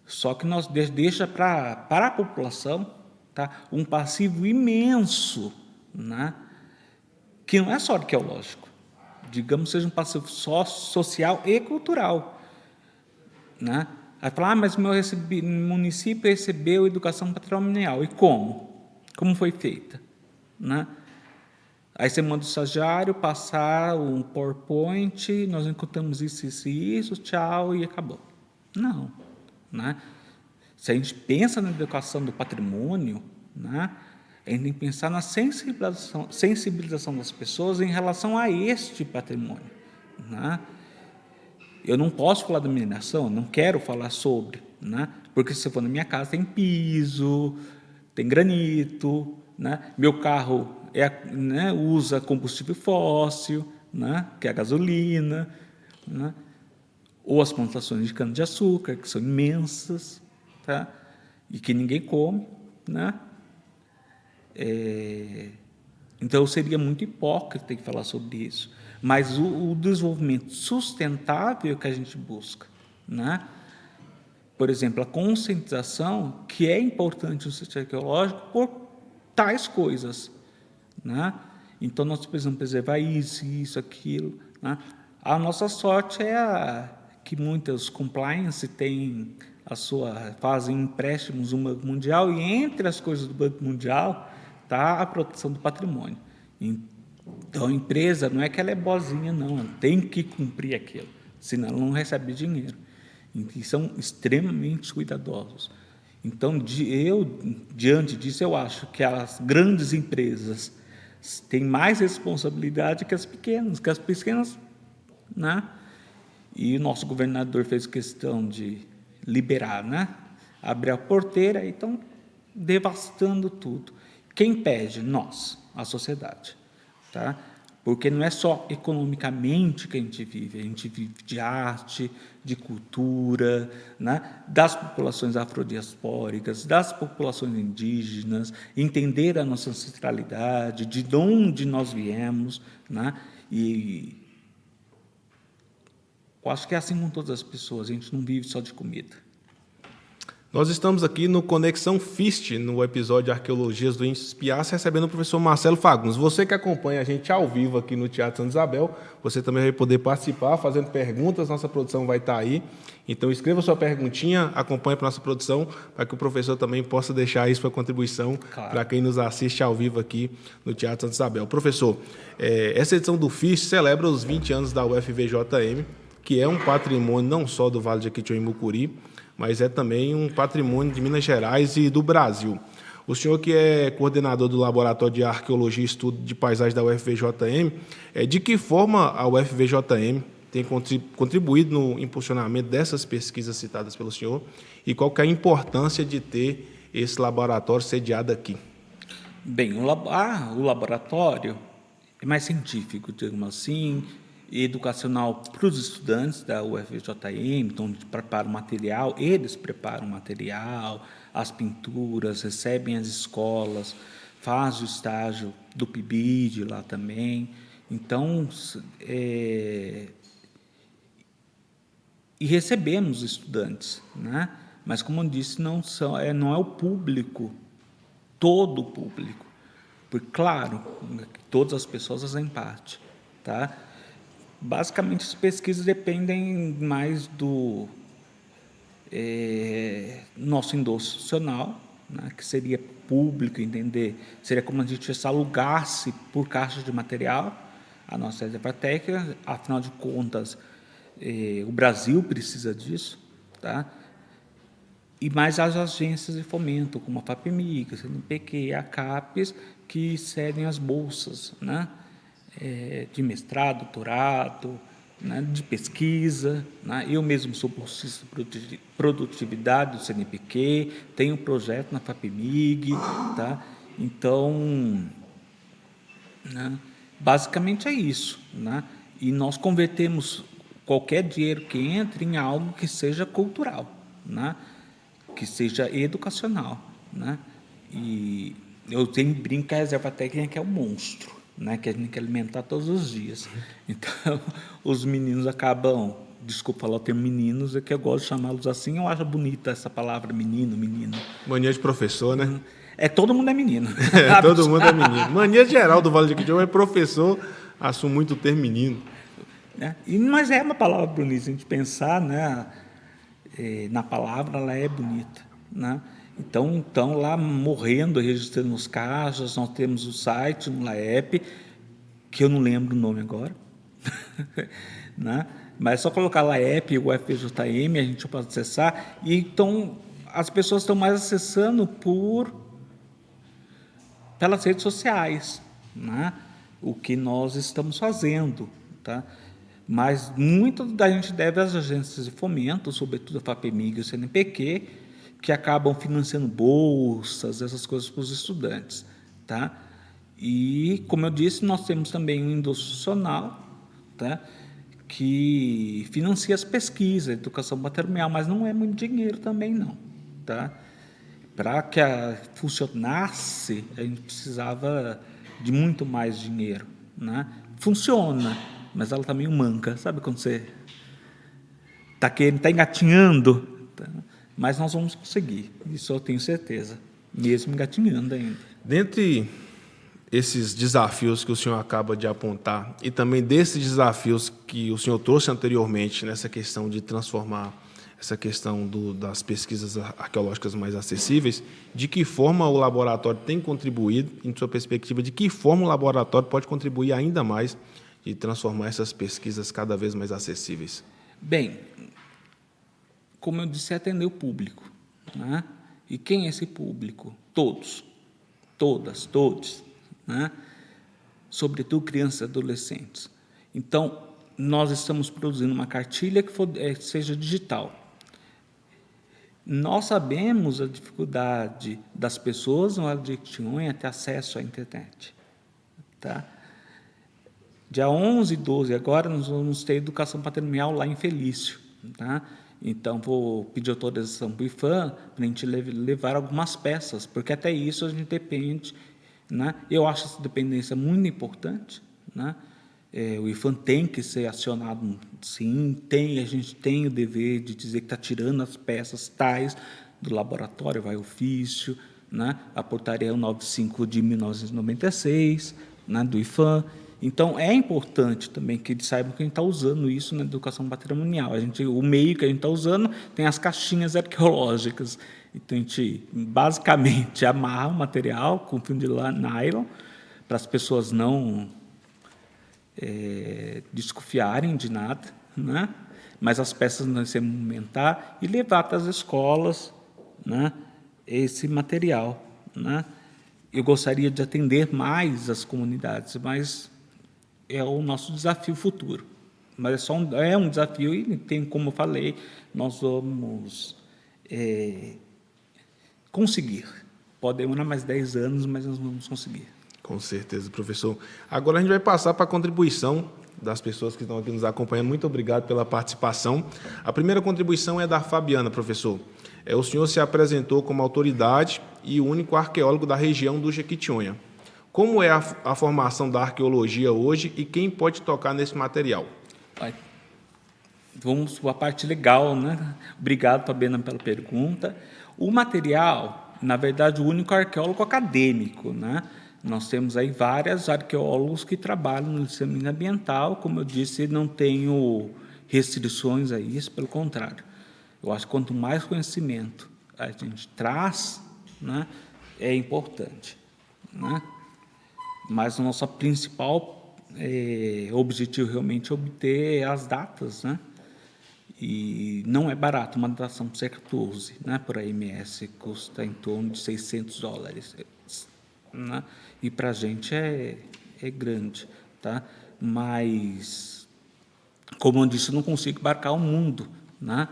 Só que nós deixa para a população, tá, um passivo imenso, né, que não é só arqueológico, digamos, seja um passivo só social e cultural, né? Aí fala, mas meu município recebeu educação patrimonial, e como? Como foi feita, né? Aí você manda o estagiário passar um PowerPoint, nós encontramos isso, tchau, e acabou. Não, né? Se a gente pensa na educação do patrimônio, né, a gente tem que pensar na sensibilização das pessoas em relação a este patrimônio, né? Eu não posso falar da mineração, não quero falar sobre, né, porque se eu for na minha casa tem piso, tem granito, né, meu carro né, usa combustível fóssil, né, que é a gasolina, né, ou as plantações de cana-de-açúcar, que são imensas, tá, e que ninguém come, né? Então, seria muito hipócrita ter que falar sobre isso. Mas o desenvolvimento sustentável que a gente busca, né? Por exemplo, a conscientização, que é importante no sítio arqueológico por tais coisas, né? Então, nós precisamos preservar isso, aquilo, né? A nossa sorte é que muitas compliance têm fazem empréstimos no Banco Mundial, e entre as coisas do Banco Mundial está a proteção do patrimônio. Então, a empresa não é que ela é boazinha, não, ela tem que cumprir aquilo, senão ela não recebe dinheiro. E são extremamente cuidadosos. Então, diante disso, eu acho que as grandes empresas têm mais responsabilidade que as pequenas, né? E o nosso governador fez questão de liberar, né? Abrir a porteira e estão devastando tudo. Quem pede? Nós, a sociedade, tá? Porque não é só economicamente que a gente vive de arte, de cultura, né? Das populações afrodiaspóricas, das populações indígenas, entender a nossa ancestralidade, de onde nós viemos, né? E eu acho que é assim com todas as pessoas, a gente não vive só de comida. Nós estamos aqui no Conexão FIST, no episódio de Arqueologias do INSPIAS, recebendo o professor Marcelo Fagundes. Você que acompanha a gente ao vivo aqui no Teatro Santa Isabel, você também vai poder participar, fazendo perguntas, nossa produção vai estar aí. Então escreva sua perguntinha, acompanhe para a nossa produção, para que o professor também possa deixar isso para contribuição para quem nos assiste ao vivo aqui no Teatro Santa Isabel. Professor, essa edição do FIST celebra os 20 anos da UFVJM, que é um patrimônio não só do Vale de Jequitinhonha e Mucuri, mas é também um patrimônio de Minas Gerais e do Brasil. O senhor que é coordenador do Laboratório de Arqueologia e Estudo de Paisagem da UFVJM, de que forma a UFVJM tem contribuído no impulsionamento dessas pesquisas citadas pelo senhor e qual que é a importância de ter esse laboratório sediado aqui? Bem, o laboratório é mais científico, digamos assim, educacional para os estudantes da UFVJM, então eles preparam o material, as pinturas, recebem as escolas, fazem o estágio do PIBID lá também. Então, e recebemos estudantes, né? Mas, como eu disse, não é o público, todo o público, porque, claro, todas as pessoas fazem parte, tá? Basicamente, as pesquisas dependem mais do nosso endosso institucional, né, que seria público, entender, seria como a gente alugasse por caixa de material a nossa reserva técnica, afinal de contas, o Brasil precisa disso, tá? E mais as agências de fomento, como a FAPEMIG, a CNPq, a CAPES, que cedem as bolsas, né? De mestrado, doutorado, né, de pesquisa, né? Eu mesmo sou bolsista de produtividade do CNPq, tenho um projeto na FAPEMIG, tá? Então, né, basicamente é isso, né? E nós convertemos qualquer dinheiro que entre em algo que seja cultural, né? Que seja educacional, né? E eu tenho brinco que a reserva técnica é um monstro, né, que a gente tem que alimentar todos os dias. Então, os meninos acabam, desculpa falar o termo meninos, é que eu gosto de chamá-los assim, eu acho bonita essa palavra menino. Mania de professor, né? Todo mundo é menino. Todo mundo é menino. Mania geral do Vale de Jequitinhonha é professor, assume muito o termo menino. Mas é uma palavra bonita, se a gente pensar, né, na palavra, ela é bonita, né? Então, lá morrendo, registrando os casos, nós temos o site no LAEP, que eu não lembro o nome agora, né? Mas é só colocar LAEP e o UFVJM, a gente pode acessar, e então as pessoas estão mais acessando pelas redes sociais, né? O que nós estamos fazendo, tá? Mas muito da gente deve às agências de fomento, sobretudo a FAPEMIG e o CNPq, que acabam financiando bolsas, essas coisas para os estudantes, tá? E, como eu disse, nós temos também um institucional, tá, que financia as pesquisas, a educação patrimonial, mas não é muito dinheiro também, não, tá? Para que funcionasse, a gente precisava de muito mais dinheiro, né? Funciona, mas ela está meio manca, sabe quando você está engatinhando, tá? Mas nós vamos conseguir, isso eu tenho certeza, mesmo engatinhando ainda. Dentre esses desafios que o senhor acaba de apontar e também desses desafios que o senhor trouxe anteriormente nessa questão de transformar essa questão das pesquisas arqueológicas mais acessíveis, de que forma o laboratório tem contribuído, em sua perspectiva, de que forma o laboratório pode contribuir ainda mais e transformar essas pesquisas cada vez mais acessíveis? Bem, como eu disse, é atender o público, né? E quem é esse público? Todos, todas, todos, né? Sobretudo crianças e adolescentes. Então, nós estamos produzindo uma cartilha que seja digital. Nós sabemos a dificuldade das pessoas no Vale de Jequitinhonha ter acesso à internet, tá? Dia 11 e 12 agora nós vamos ter educação patrimonial lá em Felício, tá? Então, vou pedir autorização para o IFAM para a gente levar algumas peças, porque até isso a gente depende, né? Eu acho essa dependência muito importante, né? O IFAM tem que ser acionado, sim, a gente tem o dever de dizer que está tirando as peças tais do laboratório, vai ofício, né? A portaria 195 de 1996, né? Do IFAM. Então, é importante também que eles saibam que a gente está usando isso na educação patrimonial. O meio que a gente está usando tem as caixinhas arqueológicas. Então, a gente, basicamente, amarra o material com fio de nylon para as pessoas não desconfiarem de nada, né? Mas as peças não se movimentar e levar para as escolas, né? Esse material, né? Eu gostaria de atender mais as comunidades, mas é o nosso desafio futuro. Mas é um desafio e tem, como eu falei, nós vamos conseguir. Pode demorar mais 10 anos, mas nós vamos conseguir. Com certeza, professor. Agora a gente vai passar para a contribuição das pessoas que estão aqui nos acompanhando. Muito obrigado pela participação. A primeira contribuição é da Fabiana, professor. O senhor se apresentou como autoridade e o único arqueólogo da região do Jequitinhonha. Como é a formação da arqueologia hoje e quem pode tocar nesse material? Vamos para a parte legal, né? Obrigado, Fabiana, pela pergunta. O material, na verdade, o único arqueólogo acadêmico, né? Nós temos aí vários arqueólogos que trabalham no licenciamento ambiental. Como eu disse, não tenho restrições a isso, pelo contrário. Eu acho que quanto mais conhecimento a gente traz, né, é importante, né? Mas o nosso principal objetivo realmente é obter as datas, né? E não é barato, uma datação do século XII, né, por AMS, custa em torno de $600, né? E para a gente é grande, tá? Mas, como eu disse, eu não consigo abarcar o mundo, né?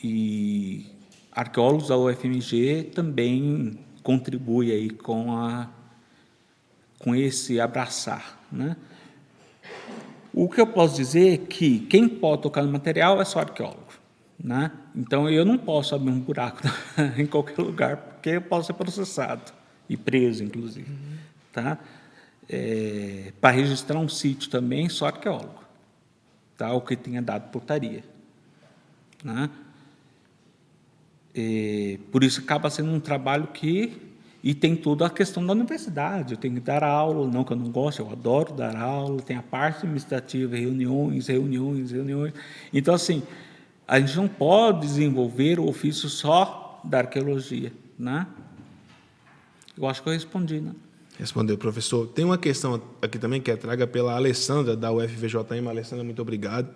E arqueólogos da UFMG também contribuem aí com esse abraçar, né? O que eu posso dizer é que quem pode tocar no material é só arqueólogo, né? Então, eu não posso abrir um buraco em qualquer lugar, porque eu posso ser processado e preso, inclusive. Tá? Para registrar um sítio também, só arqueólogo, tá? O que tenha dado portaria, né? Por isso acaba sendo um trabalho e tem toda a questão da universidade. Eu tenho que dar aula, não que eu não gosto, eu adoro dar aula, tem a parte administrativa, reuniões. Então, assim, a gente não pode desenvolver o ofício só da arqueologia, né? Eu acho que eu respondi, né? Respondeu, professor. Tem uma questão aqui também que é traga pela Alessandra, da UFVJM. Alessandra, muito obrigado.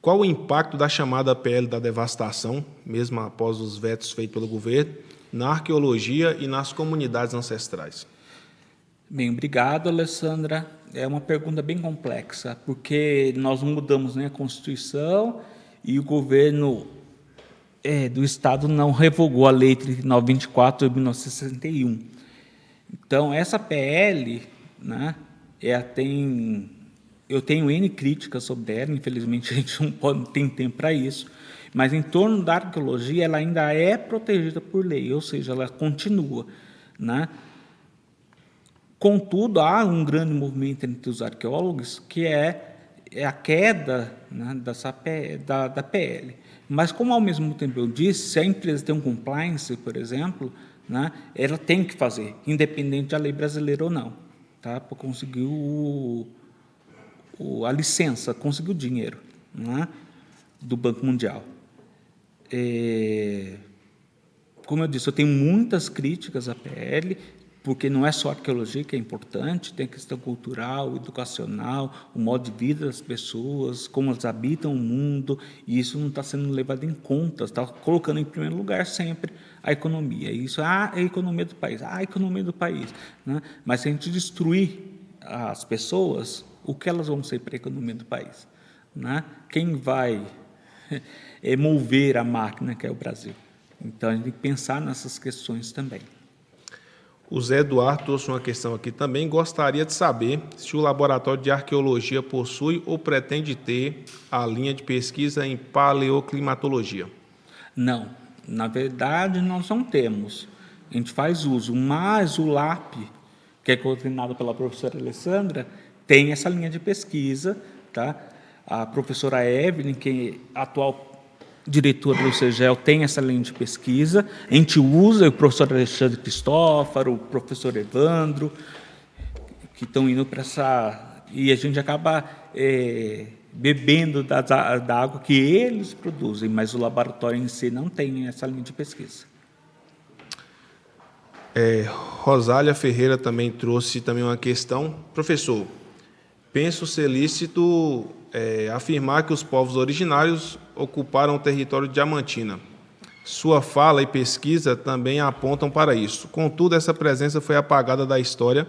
Qual o impacto da chamada PL da devastação, mesmo após os vetos feitos pelo governo, na arqueologia e nas comunidades ancestrais? Bem, obrigado, Alessandra. É uma pergunta bem complexa, porque nós mudamos, né, a Constituição e o governo do Estado não revogou a Lei 3924 de 1961. Então, essa PL, né, eu tenho N críticas sobre ela, infelizmente a gente não tem tempo para isso, mas em torno da arqueologia ela ainda é protegida por lei, ou seja, ela continua, né? Contudo, há um grande movimento entre os arqueólogos que é a queda, né, da PL. Mas, como ao mesmo tempo eu disse, se a empresa tem um compliance, por exemplo, né, ela tem que fazer, independente da lei brasileira ou não, tá, para conseguir a licença, conseguir o dinheiro, né, do Banco Mundial. Como eu disse, eu tenho muitas críticas à PL, porque não é só arqueologia que é importante, tem a questão cultural, educacional, o modo de vida das pessoas, como elas habitam o mundo, e isso não está sendo levado em conta, está colocando em primeiro lugar sempre a economia. Isso é a economia do país, né? Mas se a gente destruir as pessoas, o que elas vão ser para a economia do país, né? Quem vai mover a máquina que é o Brasil? Então, a gente tem que pensar nessas questões também. O Zé Eduardo trouxe uma questão aqui também. Gostaria de saber se o Laboratório de Arqueologia possui ou pretende ter a linha de pesquisa em paleoclimatologia. Não, na verdade nós não temos. A gente faz uso, mas o LAP, que é coordenado pela professora Alessandra, tem essa linha de pesquisa, tá? A professora Evelyn, que é atual diretora do CEGEL tem essa linha de pesquisa, a gente usa o professor Alexandre Cristófaro, o professor Evandro, que estão indo para essa... E a gente acaba bebendo da água que eles produzem, mas o laboratório em si não tem essa linha de pesquisa. Rosália Ferreira também trouxe também uma questão. Professor, penso ser lícito afirmar que os povos originários ocuparam o território de Diamantina. Sua fala e pesquisa também apontam para isso. Contudo, essa presença foi apagada da história,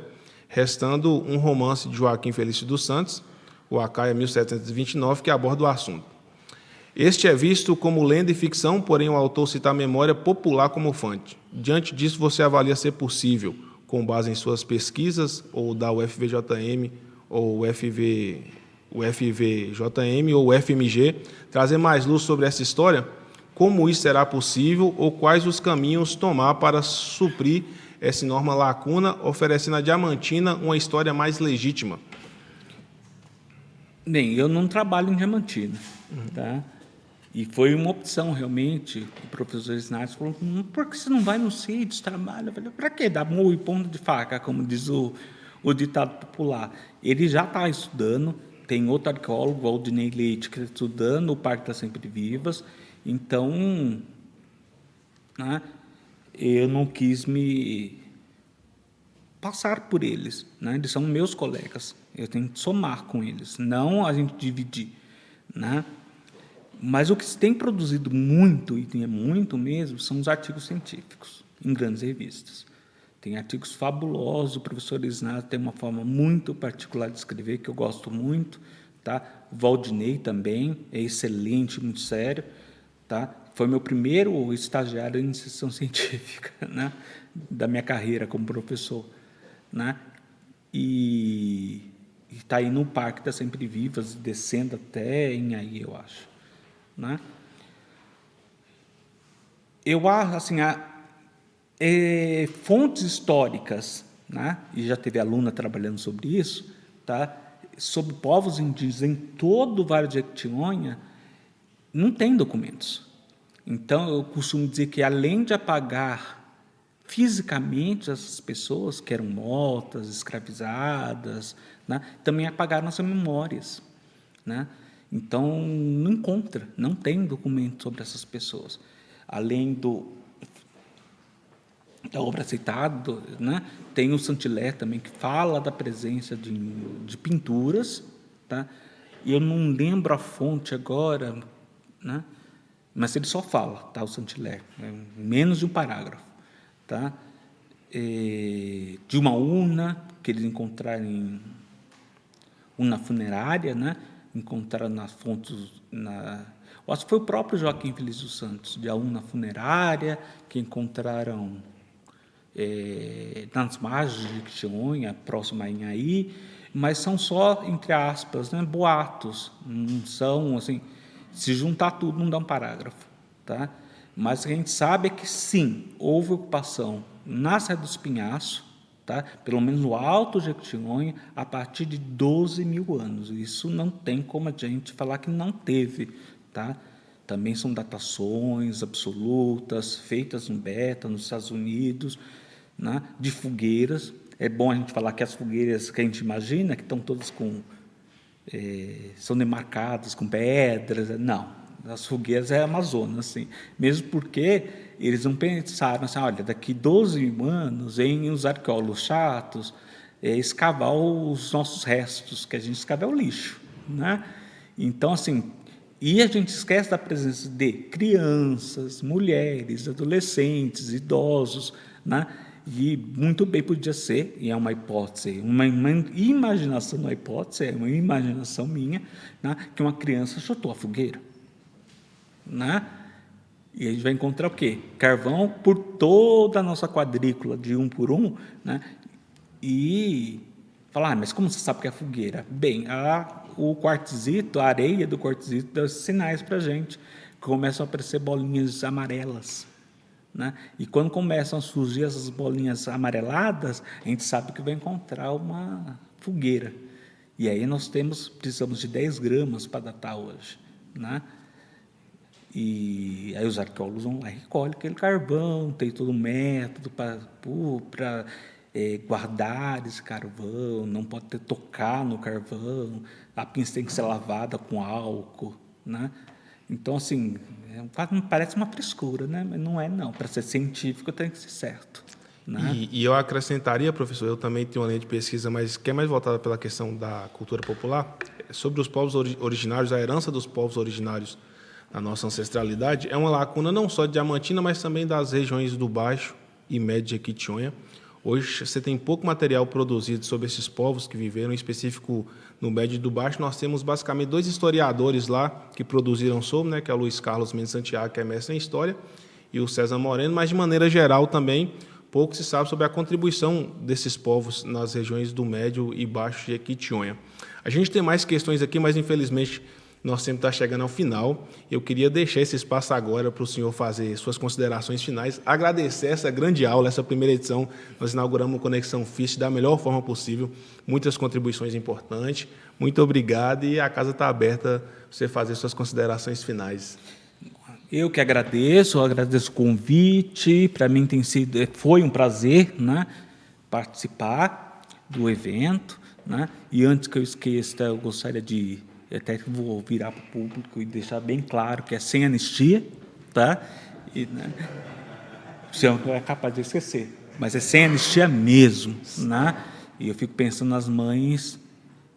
restando um romance de Joaquim Felício dos Santos, o Acaia 1729, que aborda o assunto. Este é visto como lenda e ficção, porém o autor cita a memória popular como fonte. Diante disso, você avalia ser possível, com base em suas pesquisas, ou da UFVJM, ou UFVJM ou UFMG, trazer mais luz sobre essa história? Como isso será possível ou quais os caminhos tomar para suprir essa enorme lacuna, oferecendo à Diamantina uma história mais legítima? Bem, eu não trabalho em Diamantina, tá? E foi uma opção, realmente. O professor Inácio falou, por que você não vai no CIDES, trabalha? Eu falei, para quê? Dá murro e ponta de faca, como diz o ditado popular. Ele já está estudando, tem outro arqueólogo, Valdinei Leite, que está estudando o Parque das Sempre Vivas. Então, né, eu não quis me passar por eles, né? Eles são meus colegas, eu tenho que somar com eles, não a gente dividir, né? Mas o que se tem produzido muito, e é muito mesmo, são os artigos científicos, em grandes revistas. Tem artigos fabulosos, o professor Isnado tem uma forma muito particular de escrever, que eu gosto muito, tá? O Valdinei também é excelente, muito sério, tá? Foi meu primeiro estagiário em iniciação científica, né? Da minha carreira como professor, né? E está aí no Parque das Sempre Vivas, descendo até Inhaí, eu acho, né? Eu acho assim, fontes históricas, né? E já teve aluna trabalhando sobre isso, tá? Sobre povos indígenas em todo o Vale de Jequitinhonha, não tem documentos. Então, eu costumo dizer que, além de apagar fisicamente essas pessoas que eram mortas, escravizadas, né, também apagaram as memórias, né? Então, não tem documento sobre essas pessoas. Além da obra citada, né, tem o Saint-Hilaire também, que fala da presença de pinturas, tá? E eu não lembro a fonte agora, né? Mas ele só fala, tá, o Saint-Hilaire, menos de um parágrafo, tá? De uma urna que eles encontraram em uma funerária, né? Encontraram nas fontes, acho que foi o próprio Joaquim Felício dos Santos, de a urna funerária, que encontraram nas margens de Jequitinhonha, próximo a Inhaí, mas são só, entre aspas, né, boatos, não são, assim, se juntar tudo não dá um parágrafo, tá? Mas o que a gente sabe é que, sim, houve ocupação na Serra do Espinhaço, tá? Pelo menos no Alto Jequitinhonha, a partir de 12 mil anos. Isso não tem como a gente falar que não teve, tá? Também são datações absolutas, feitas no Beta, nos Estados Unidos, né? De fogueiras. É bom a gente falar que as fogueiras que a gente imagina, que estão todas são demarcadas com pedras, não. As fogueiras é Amazonas, assim. Mesmo porque eles não pensaram assim, olha, daqui 12 mil anos, vêm os arqueólogos chatos escavar os nossos restos, que a gente escava é o lixo, né? Então, assim, e a gente esquece da presença de crianças, mulheres, adolescentes, idosos, né? E muito bem podia ser, e é uma hipótese, uma imaginação, não é hipótese, é uma imaginação minha, né? Que uma criança chutou a fogueira, né? E a gente vai encontrar o quê? Carvão por toda a nossa quadrícula, de um por um, né? E falar, mas como você sabe que é fogueira? Bem, o quartzito, a areia do quartzito dá sinais para a gente, começam a aparecer bolinhas amarelas, né? E quando começam a surgir essas bolinhas amareladas, a gente sabe que vai encontrar uma fogueira. E aí nós precisamos de 10 gramas para datar hoje, né? E aí os arqueólogos vão lá e recolhem aquele carvão, tem todo um método para guardar esse carvão, não pode tocar no carvão, a pinça tem que ser lavada com álcool, né? Então, assim, parece uma frescura, né? Mas não é, não. Para ser científico tem que ser certo. Né? E eu acrescentaria, professor, eu também tenho uma linha de pesquisa, mas que é mais voltada pela questão da cultura popular, sobre os povos originários, a herança dos povos originários na nossa ancestralidade, é uma lacuna não só de Diamantina, mas também das regiões do Baixo e Médio de Jequitinhonha. Hoje você tem pouco material produzido sobre esses povos que viveram, em específico no Médio e do Baixo. Nós temos basicamente 2 historiadores lá que produziram sobre, né, que é o Luiz Carlos Mendes Santiago, que é mestre em História, e o César Moreno, mas de maneira geral também pouco se sabe sobre a contribuição desses povos nas regiões do Médio e Baixo de Jequitinhonha. A gente tem mais questões aqui, mas infelizmente nosso tempo está chegando ao final. Eu queria deixar esse espaço agora para o senhor fazer suas considerações finais, agradecer essa grande aula, essa primeira edição. Nós inauguramos o Conexão FIST da melhor forma possível, muitas contribuições importantes. Muito obrigado e a casa está aberta para você fazer suas considerações finais. Eu que agradeço o convite. Para mim foi um prazer, né, participar do evento, né? E antes que eu esqueça, eu gostaria de até vou virar para o público e deixar bem claro que é sem anistia, tá? E, né, você é capaz de esquecer, mas é sem anistia mesmo, né? E eu fico pensando nas mães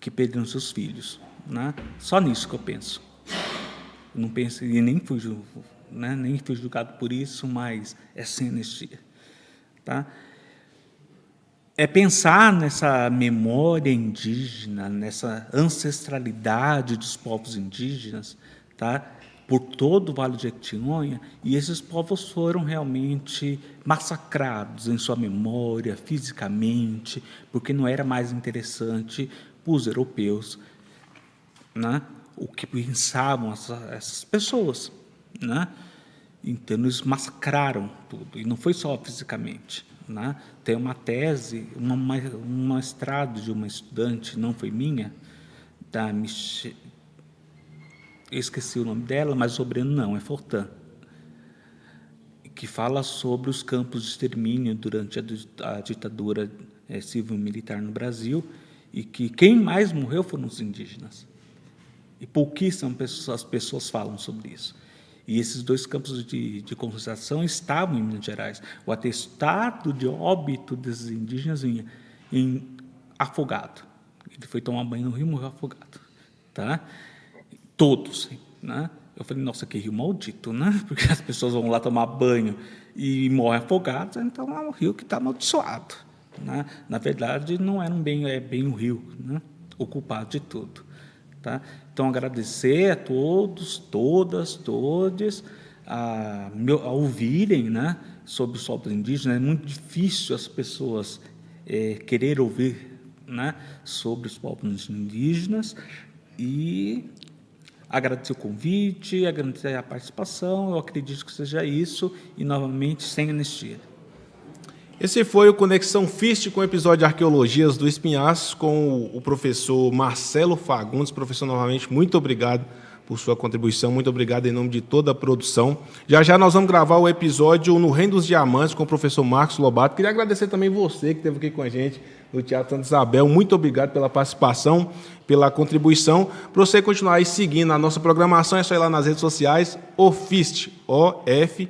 que perderam seus filhos, né? Só nisso que eu penso. Eu não penso e nem fui julgado por isso, mas é sem anistia, tá? É pensar nessa memória indígena, nessa ancestralidade dos povos indígenas, tá? Por todo o Vale de Jequitinhonha, e esses povos foram realmente massacrados em sua memória, fisicamente, porque não era mais interessante para os europeus, né, o que pensavam essas pessoas, né? Então, eles massacraram tudo, e não foi só fisicamente. Né? Tem uma tese, um mestrado de uma estudante, não foi minha, da eu esqueci o nome dela, mas o sobrenome não, é Fortan, que fala sobre os campos de extermínio durante a ditadura civil-militar no Brasil, e que quem mais morreu foram os indígenas. E pouquíssimas pessoas falam sobre isso. E esses 2 campos de concentração estavam em Minas Gerais. O atestado de óbito desses indígenas vinha em afogado. Ele foi tomar banho no rio e morreu afogado. Tá? Todos. Né? Eu falei, nossa, que rio maldito, né? Porque as pessoas vão lá tomar banho e morrem afogados, então é um rio que está amaldiçoado. Né? Na verdade, não era bem um rio, né? O culpado de tudo. Tá? Então, agradecer a todos, todos a ouvirem, né, sobre os povos indígenas. É muito difícil as pessoas querer ouvir, né, sobre os povos indígenas, e agradecer o convite, agradecer a participação. Eu acredito que seja isso, e novamente sem anistia. Esse foi o Conexão FIST com o episódio de Arqueologias do Espinhaço com o professor Marcelo Fagundes. Professor, novamente, muito obrigado por sua contribuição, muito obrigado em nome de toda a produção. Já nós vamos gravar o episódio no Reino dos Diamantes com o professor Marcos Lobato. Queria agradecer também você que esteve aqui com a gente no Teatro Santa Isabel. Muito obrigado pela participação, pela contribuição. Para você continuar aí seguindo a nossa programação, é só ir lá nas redes sociais, OFIST, OFHIST,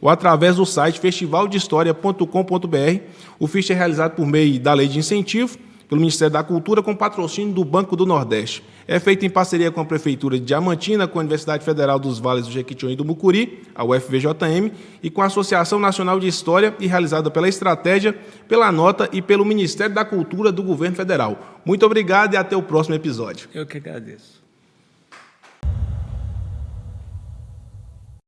ou através do site festivaldehistoria.com.br. O FIST é realizado por meio da Lei de Incentivo, pelo Ministério da Cultura, com patrocínio do Banco do Nordeste. É feito em parceria com a Prefeitura de Diamantina, com a Universidade Federal dos Vales do Jequitinhonha e do Mucuri, a UFVJM, e com a Associação Nacional de História, e realizada pela Estratégia, pela Nota e pelo Ministério da Cultura do Governo Federal. Muito obrigado e até o próximo episódio. Eu que agradeço.